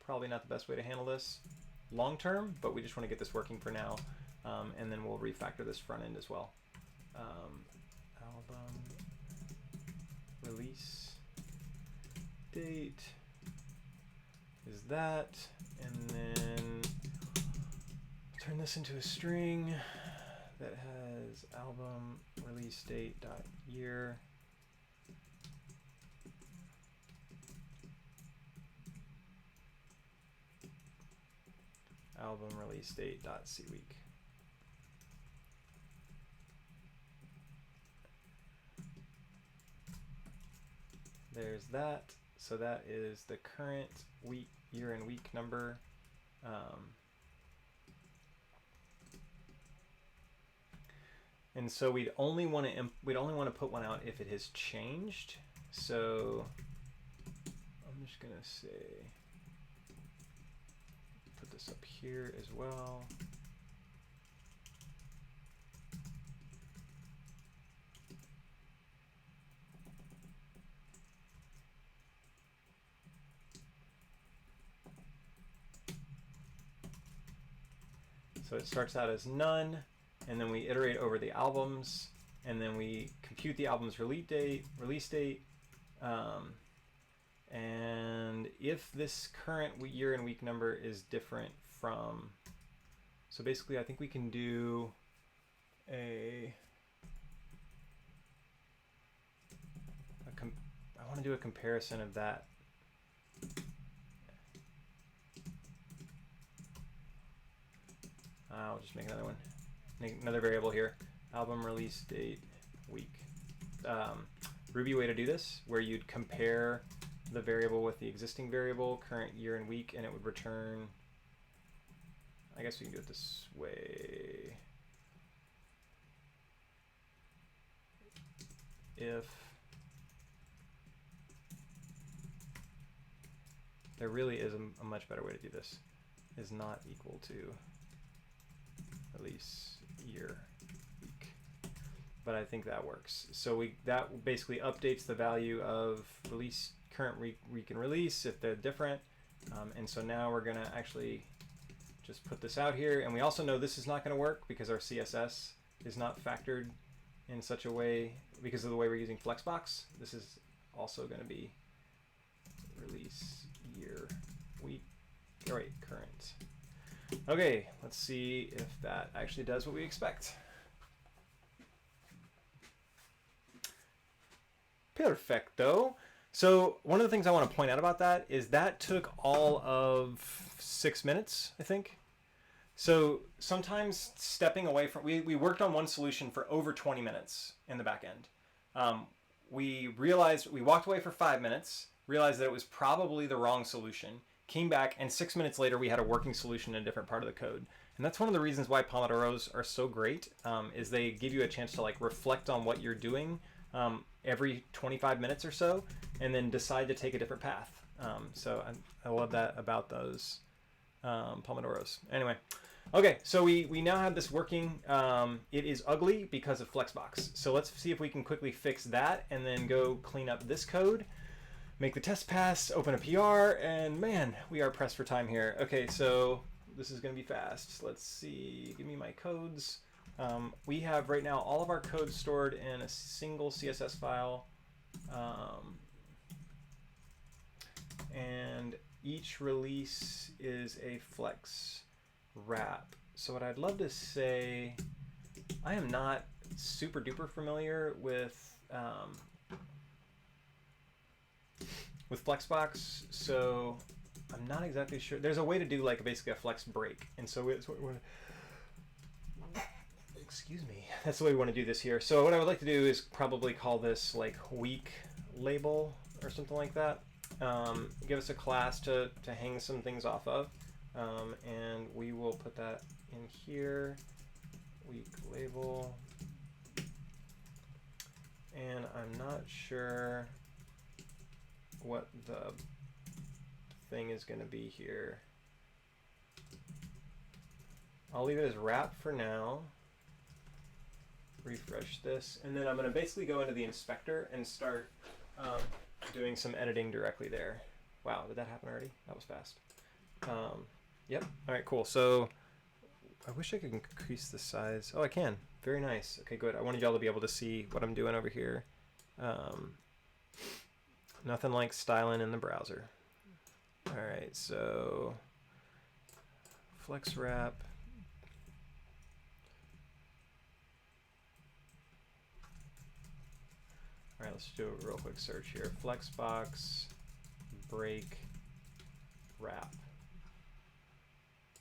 probably not the best way to handle this long term, but we just want to get this working for now, and then we'll refactor this front end as well. Album release date is that, and then turn this into a string that has album release date dot year. Album release date dot cweek. There's that. So that is the current week, year and week number. And so we'd only want to put one out if it has changed. So I'm just gonna say, put this up here as well. So it starts out as none, and then we iterate over the albums, and then we compute the album's release date, and if this current year and week number is different from, so basically I think we can do I want to do a comparison of that. I'll just make another one, make another variable here. album release date week. Ruby way to do this, where you'd compare the variable with the existing variable, current year and week, and it would return. I guess we can do it this way. If there really is a much better way to do this, is not equal to release year week, but I think that works. So that basically updates the value of release current week and release if they're different, and so now we're gonna actually just put this out here, and we also know this is not going to work because our CSS is not factored in such a way because of the way we're using Flexbox. This is also going to be release year week. All right, current. Okay, let's see if that actually does what we expect. Perfecto. So one of the things I want to point out about that is that took all of 6 minutes, I think. So sometimes stepping away from, we worked on one solution for over 20 minutes in the back end. We walked away for 5 minutes, realized that it was probably the wrong solution, came back, and 6 minutes later we had a working solution in a different part of the code. And that's one of the reasons why Pomodoros are so great, is they give you a chance to like reflect on what you're doing every 25 minutes or so, and then decide to take a different path. So I love that about those Pomodoros. Anyway, okay, so we now have this working. It is ugly because of Flexbox. So let's see if we can quickly fix that and then go clean up this code, make the test pass, open a PR, and man, we are pressed for time here. Okay, so this is going to be fast. Let's see, give me my codes. We have right now all of our code stored in a single CSS file, and each release is a flex wrap. So what I'd love to say, I am not super duper familiar with Flexbox, so I'm not exactly sure. There's a way to do like basically a flex break, and so it's what we're excuse me, that's the way we want to do this here. So what I would like to do is probably call this like week label or something like that. Give us a class to hang some things off of, and we will put that in here, week label, and I'm not sure what the thing is going to be here. I'll leave it as wrap for now. Refresh this, and then I'm going to basically go into the inspector and start doing some editing directly there. Wow, did that happen already? That was fast. Yep. All right, cool. So I wish I could increase the size. Oh, I can. Very nice. Okay, good. I wanted y'all to be able to see what I'm doing over here. Nothing like styling in the browser. All right, so flex wrap. All right, let's do a real quick search here. Flexbox break wrap.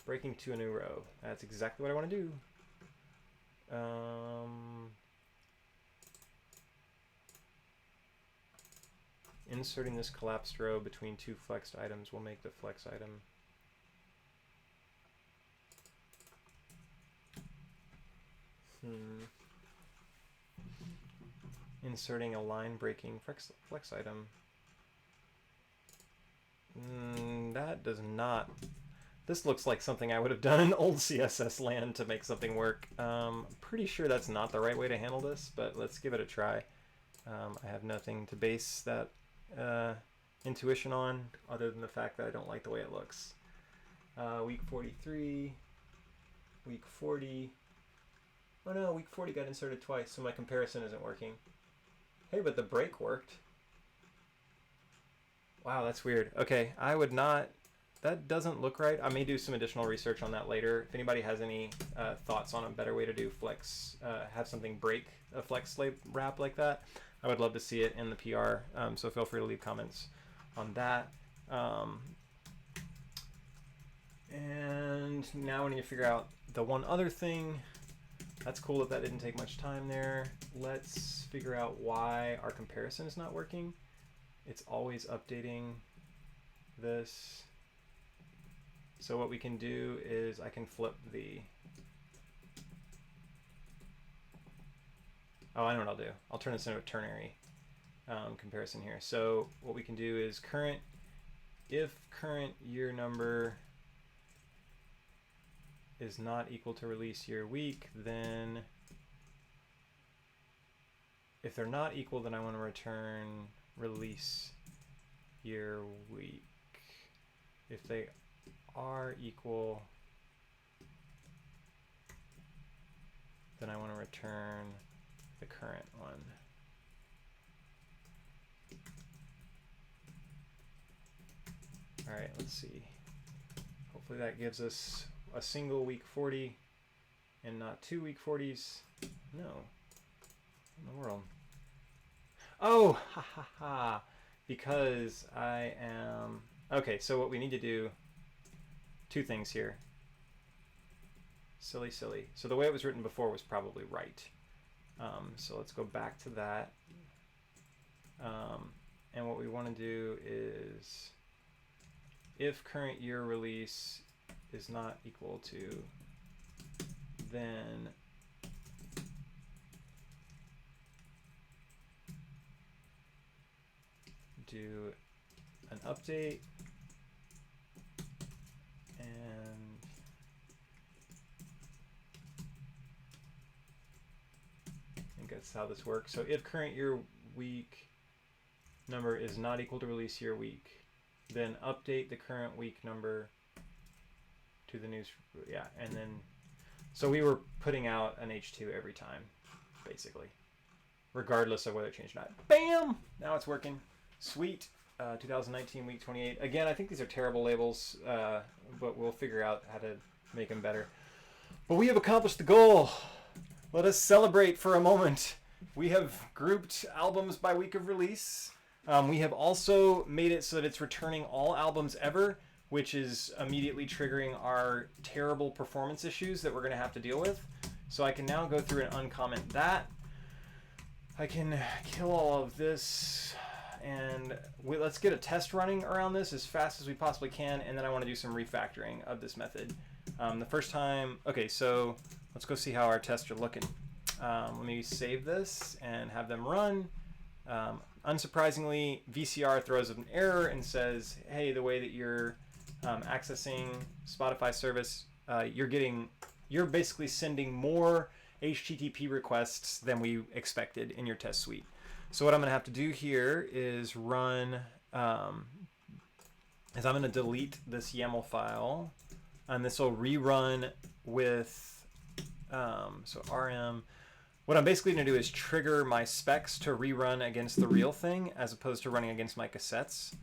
Breaking to a new row. That's exactly what I want to do. Inserting this collapsed row between two flexed items will make the flex item. Inserting a line breaking flex item. That does not. This looks like something I would have done in old CSS land to make something work. I'm pretty sure that's not the right way to handle this, but let's give it a try. I have nothing to base that intuition on other than the fact that I don't like the way it looks. Week 43, week 40. Oh no, week 40 got inserted twice, so my comparison isn't working. Hey, but the break worked. Wow, that's weird. Okay, I would not, that doesn't look right. I may do some additional research on that later. If anybody has any thoughts on a better way to do flex, have something break a flex wrap like that, I would love to see it in the PR. So feel free to leave comments on that. And now we need to figure out the one other thing That's cool that that didn't take much time there. Let's figure out why our comparison is not working. It's always updating this. So what we can do is I can flip the... Oh, I know what I'll do. I'll turn this into a ternary comparison here. So what we can do is if current year number is not equal to release year week, then if they're not equal, then I want to return release year week. If they are equal, then I want to return the current one. All right, let's see. Hopefully that gives us a single week 40 and not 2 week 40s. No, in the world. Oh, ha ha ha, because I am, okay, so what we need to do, two things here. Silly. So the way it was written before was probably right. So let's go back to that. And what we want to do is, if current year release is not equal to, then do an update, and I think that's how this works. So if current year week number is not equal to release year week, then update the current week number to the news. Yeah, and then, so we were putting out an H2 every time, basically, regardless of whether it changed or not. Bam! Now it's working. Sweet. 2019 week 28. Again, I think these are terrible labels, but we'll figure out how to make them better. But we have accomplished the goal. Let us celebrate for a moment. We have grouped albums by week of release. We have also made it so that it's returning all albums ever, which is immediately triggering our terrible performance issues that we're going to have to deal with. So I can now go through and uncomment that. I can kill all of this, and let's get a test running around this as fast as we possibly can, and then I want to do some refactoring of this method. The first time, okay, so let's go see how our tests are looking. Let me save this and have them run. Unsurprisingly, VCR throws an error and says, hey, the way that you're accessing Spotify service, you're basically sending more HTTP requests than we expected in your test suite. So what I'm going to have to do here is run, is I'm going to delete this YAML file, and this will rerun with, so RM. What I'm basically going to do is trigger my specs to rerun against the real thing as opposed to running against my cassettes.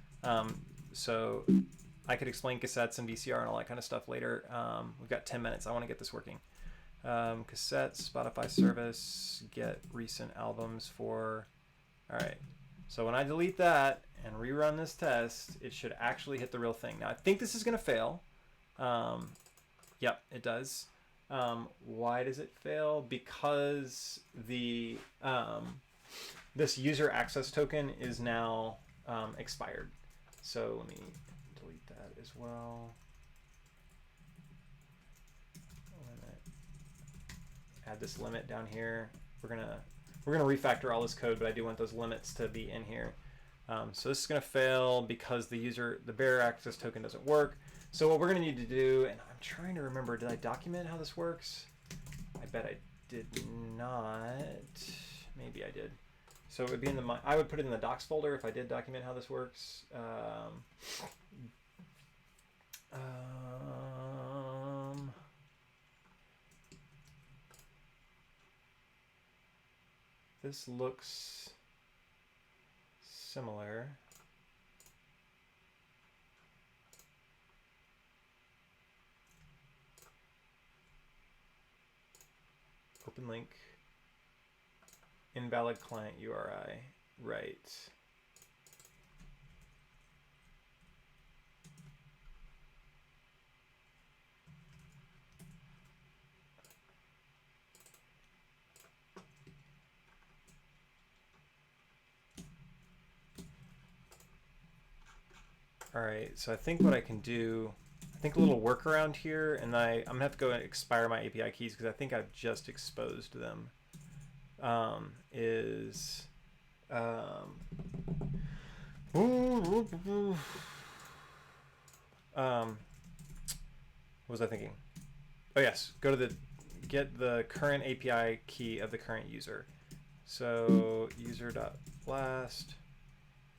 So I could explain cassettes and VCR and all that kind of stuff later. We've got 10 minutes. I want to get this working. Cassettes, Spotify service, get recent albums for... All right. So when I delete that and rerun this test, it should actually hit the real thing. Now, I think this is going to fail. Yep, it does. Why does it fail? Because the this user access token is now expired. So let me delete that as well. Add this limit down here. We're gonna refactor all this code, but I do want those limits to be in here. So this is gonna fail because the bearer access token doesn't work. So what we're gonna need to do, and I'm trying to remember, did I document how this works? I bet I did not. Maybe I did. So it would be in the, I would put it in the docs folder if I did document how this works. This looks similar. Open link. Invalid client URI. Right. All right, so I think what I can do, I think a little workaround here, and I'm gonna have to go and expire my API keys because I think I've just exposed them. Is what was I thinking? Oh yes, go to get the current API key of the current user. So user.last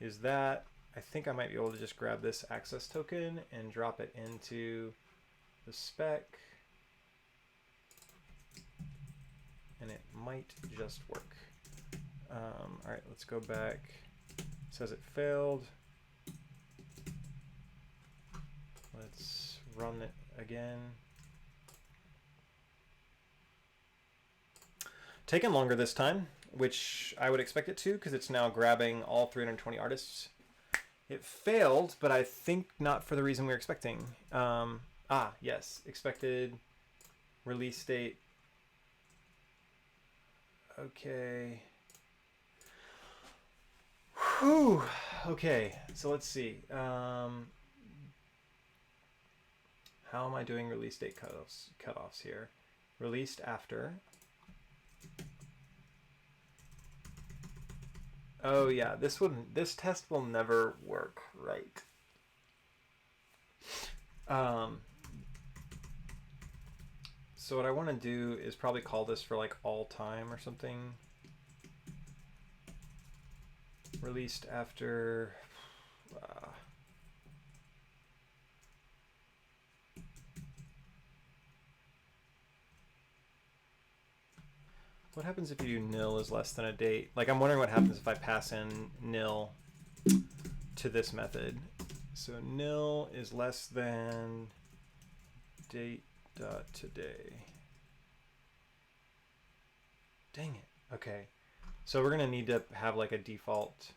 is that. I think I might be able to just grab this access token and drop it into the spec. And it might just work. All right, let's go back. It says it failed. Let's run it again. Taken longer this time, which I would expect it to because it's now grabbing all 320 artists. It failed, but I think not for the reason we were expecting. Yes, expected release date. Okay. Whew. Okay, so let's see. How am I doing release date cutoffs here? Released after. Oh yeah, this test will never work right. So what I want to do is probably call this for like all time or something. Released after. What happens if you do nil is less than a date? Like I'm wondering what happens if I pass in nil to this method. So nil is less than date.today. Dang it. Okay. So we're gonna need to have like a default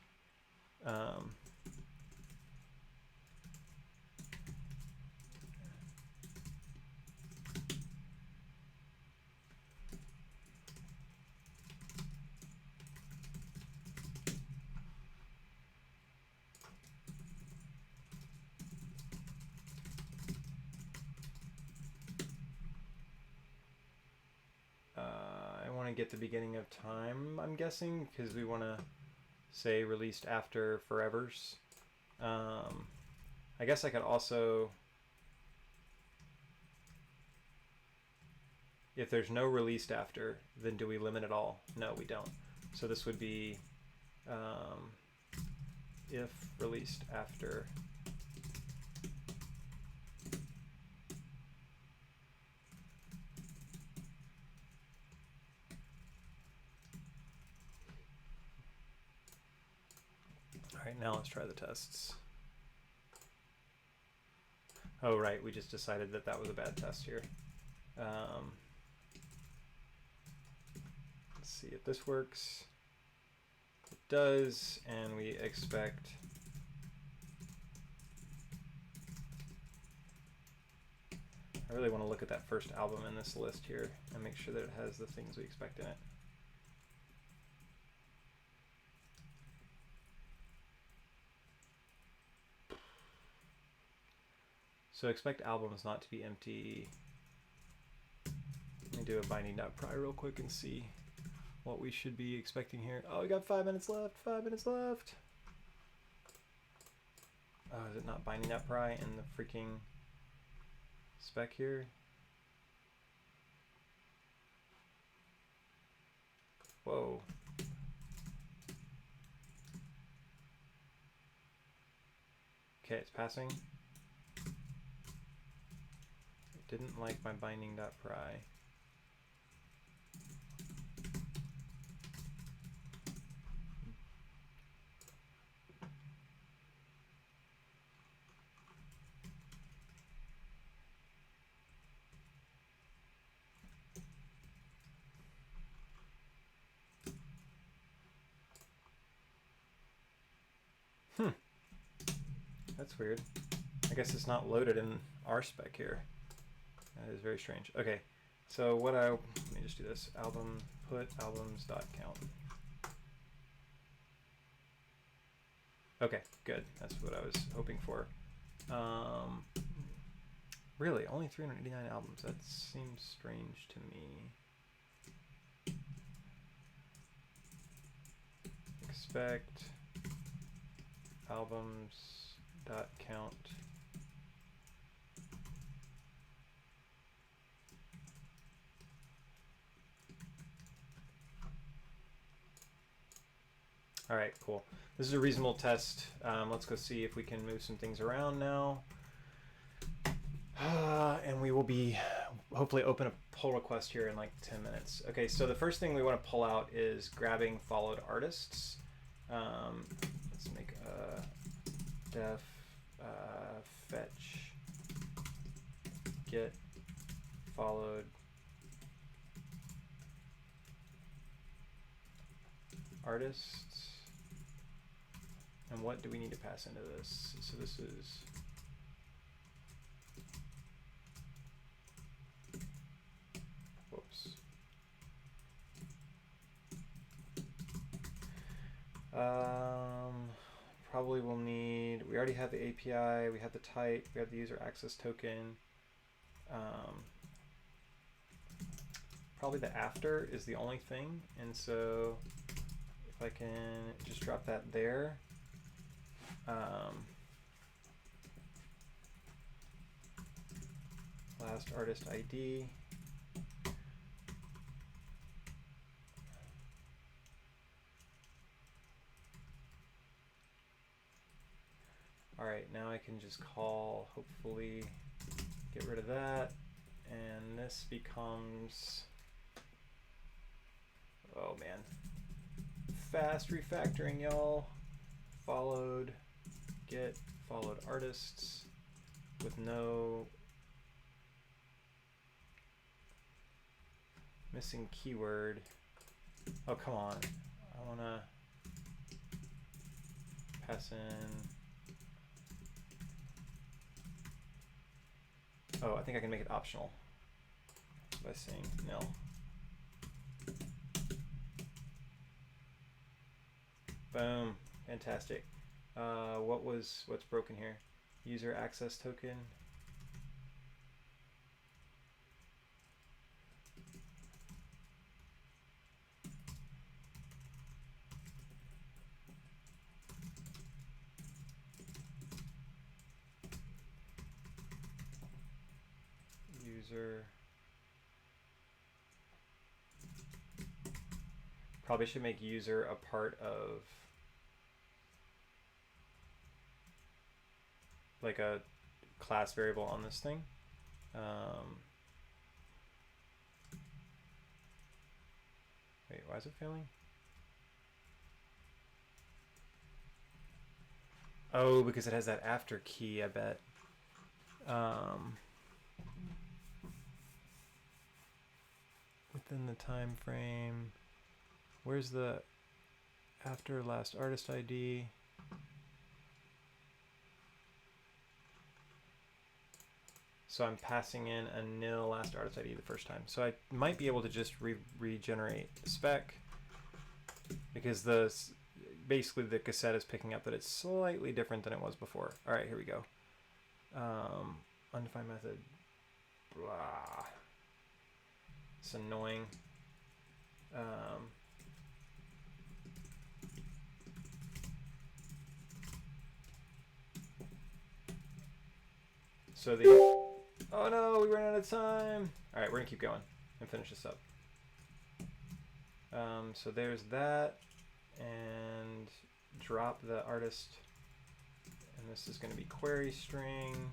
get the beginning of time, I'm guessing, because we want to say released after forevers. I guess I could also, if there's no released after, then do we limit it all? No, we don't. So this would be if released after. All right, now let's try the tests. Oh, right, we just decided that that was a bad test here. Let's see if this works. It does, and we expect I really want to look at that first album in this list here and make sure that it has the things we expect in it. So expect albums not to be empty. Let me do a binding.pry real quick and see what we should be expecting here. Oh, we got 5 minutes left. 5 minutes left. Oh, is it not binding.pry in the freaking spec here? Whoa. Okay, it's passing. It didn't like my binding.pry. That's weird. I guess it's not loaded in our spec here. That is very strange. Okay, so let me just do this. Album, put albums.count. Okay, good. That's what I was hoping for. Really, only 389 albums. That seems strange to me. Expect albums dot count. All right, cool. This is a reasonable test. Let's go see if we can move some things around now. And we will be hopefully open a pull request here in like 10 minutes. Okay, so the first thing we want to pull out is grabbing followed artists. Let's make a def fetch get followed artists. And what do we need to pass into this? So this is whoops. Probably we'll need, we already have the API, we have the type, we have the user access token. Probably the after is the only thing, and so if I can just drop that there. Last artist ID. All right, now I can just call, hopefully get rid of that, and this becomes, oh man, fast refactoring, y'all. Followed get followed artists with no missing keyword. Oh, come on. I want to pass in. Oh, I think I can make it optional by saying nil. Boom. Fantastic. What's broken here? User access token. User. Probably should make user a part of like a class variable on this thing. Wait, why is it failing? Oh, because it has that after key, I bet. Within the time frame. Where's the after last artist ID? So I'm passing in a nil last artist ID the first time. So I might be able to just regenerate the spec because basically the cassette is picking up that it's slightly different than it was before. All right, here we go. Undefined method. Blah. It's annoying. So the, oh no, we ran out of time. All right, we're gonna keep going and finish this up. So there's that, and drop the artist, and this is gonna be query string.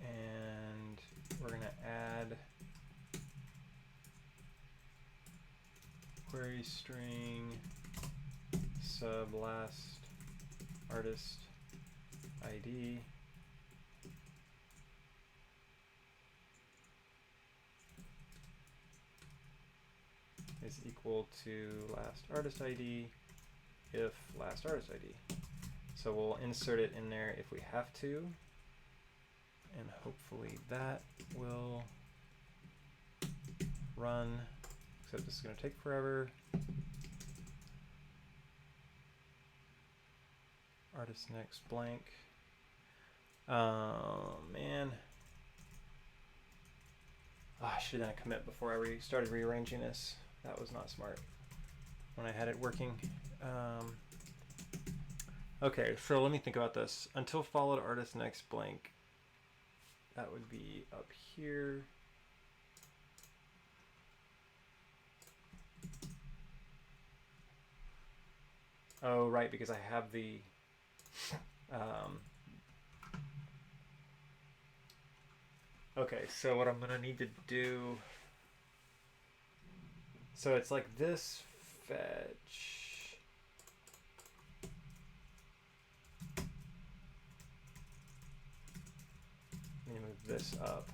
And we're gonna add query string sub last artist ID is equal to last artist ID if last artist ID. So we'll insert it in there if we have to, and hopefully that will run, except this is going to take forever. artist next blank. Man. Oh, I should have done a commit before I started rearranging this. That was not smart when I had it working. Okay, so let me think about this. Until followed artist next blank. That would be up here. Oh, right, because I have the okay, so what I'm gonna need to do, so it's like this fetch. Let me move this up.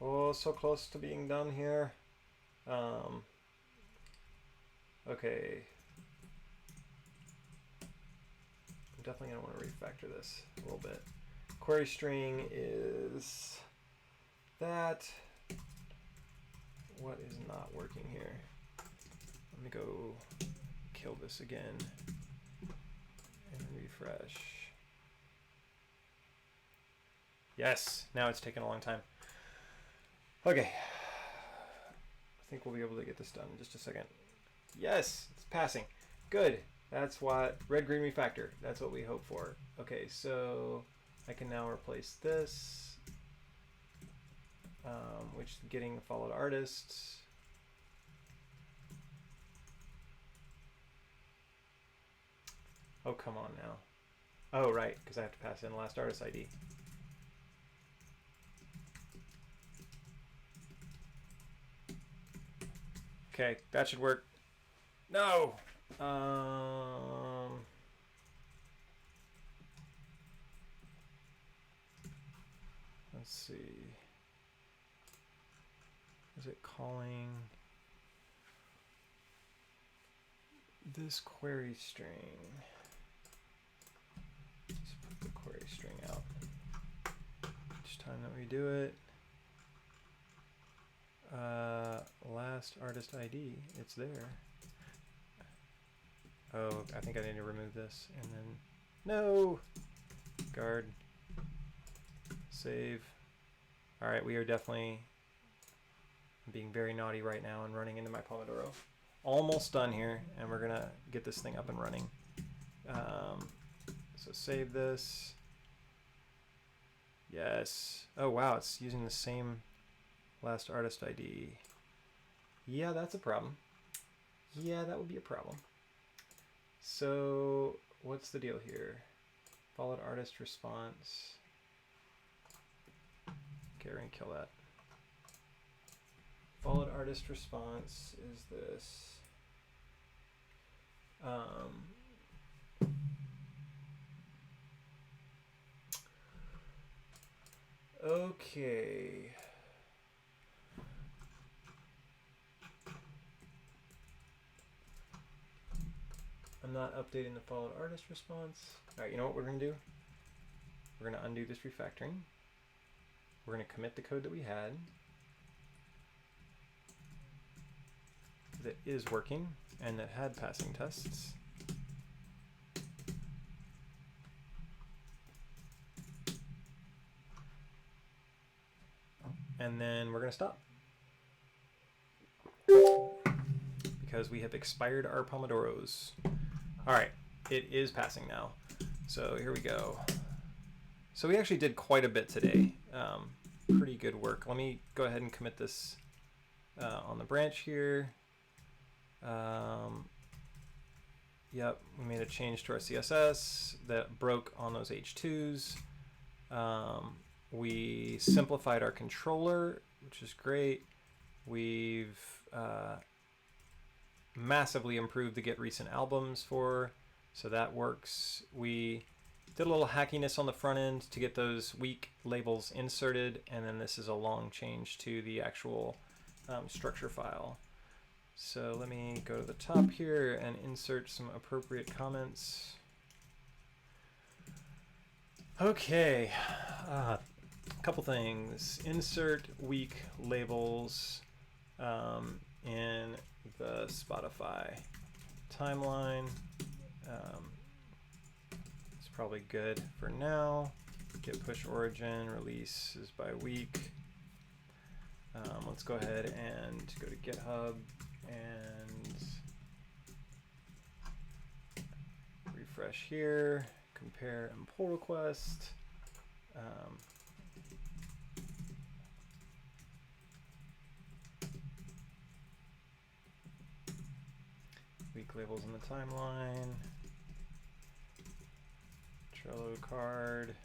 Oh, so close to being done here. Okay. I'm definitely going to want to refactor this a little bit. Query string is that. What is not working here? Let me go kill this again and refresh. Yes, now it's taken a long time. Okay. I think we'll be able to get this done in just a second. Yes, it's passing. Good. That's what red green refactor. That's what we hope for. Okay, so I can now replace this, which is getting followed artists. Oh, come on now. Oh, right, because I have to pass in last artist ID. Okay, that should work. No. Let's see. Is it calling this query string? Let's put the query string out each time that we do it. Last artist ID, it's there. Oh, I think I need to remove this and then, no, guard, save. All right, we are definitely being very naughty right now and running into my Pomodoro. Almost done here, and we're gonna get this thing up and running. So save this. Yes. Oh wow, it's using the same last artist ID. Yeah, that's a problem. Yeah, that would be a problem. So what's the deal here? Followed artist response. Okay, we're gonna kill that. Followed artist response is this. Okay. I'm not updating the followed artist response. All right, you know what we're gonna do? We're gonna undo this refactoring. We're gonna commit the code that we had. That is working and that had passing tests. And then we're gonna stop. Because we have expired our Pomodoros. All right, it is passing now. So here we go. So we actually did quite a bit today. Pretty good work. Let me go ahead and commit this on the branch here. Yep, we made a change to our CSS that broke on those H2s. We simplified our controller, which is great. We've massively improved the get recent albums for, so that works. We did a little hackiness on the front end to get those weak labels inserted, and then this is a long change to the actual structure file. So let me go to the top here and insert some appropriate comments. Okay, couple things. Insert week labels in the Spotify timeline. It's probably good for now. Git push origin, release is by week. Let's go ahead and go to GitHub and refresh here, compare and pull request. Week labels in the timeline. Trello card.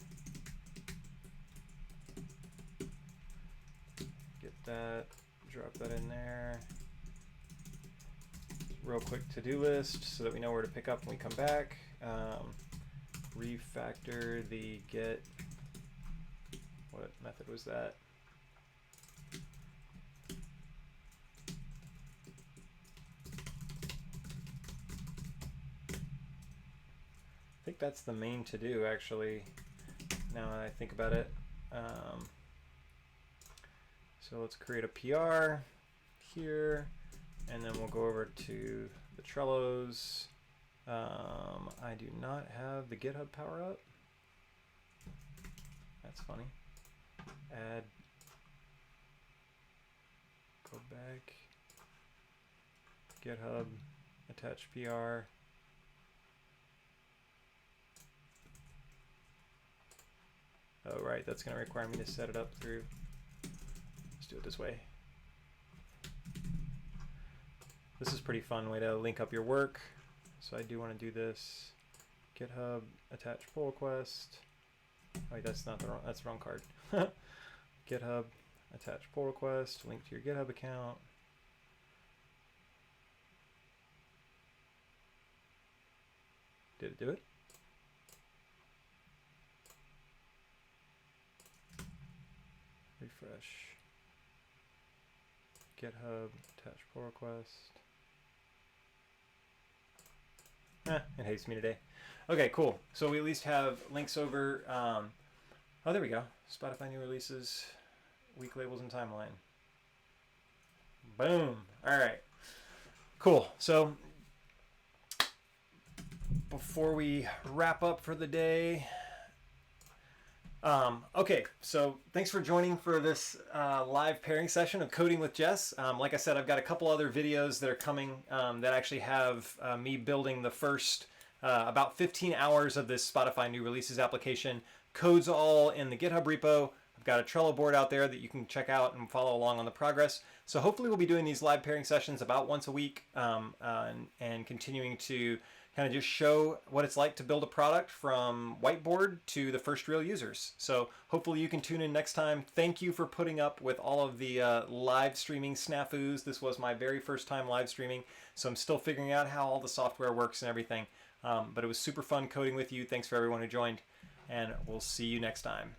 Get that, drop that in there. Real quick to-do list so that we know where to pick up when we come back. Refactor the Git. What method was that? I think that's the main to-do, actually, now that I think about it. So let's create a PR here, and then we'll go over to the Trellos. I do not have the GitHub power up. That's funny. Add, go back, GitHub Attach Pr. Oh, right, that's going to require me to set it up through. Let's do it this way. This is a pretty fun way to link up your work. So I do want to do this. GitHub attach pull request. Oh, wait, that's not the wrong, that's the wrong card. GitHub attach pull request, link to your GitHub account. Did it do it? Refresh. GitHub attach pull request. It hates me today. Okay, cool. So we at least have links over. Oh, there we go. Spotify new releases, week labels, and timeline. Boom. All right. Cool. So before we wrap up for the day, okay, so thanks for joining for this live pairing session of Coding with Jess. Like I said, I've got a couple other videos that are coming that actually have me building the first about 15 hours of this Spotify new releases application. Code's all in the GitHub repo. I've got a Trello board out there that you can check out and follow along on the progress. So hopefully we'll be doing these live pairing sessions about once a week and continuing to kind of just show what it's like to build a product from whiteboard to the first real users. So hopefully you can tune in next time. Thank you for putting up with all of the live streaming snafus. This was my very first time live streaming, so I'm still figuring out how all the software works and everything. But it was super fun coding with you. Thanks for everyone who joined, and we'll see you next time.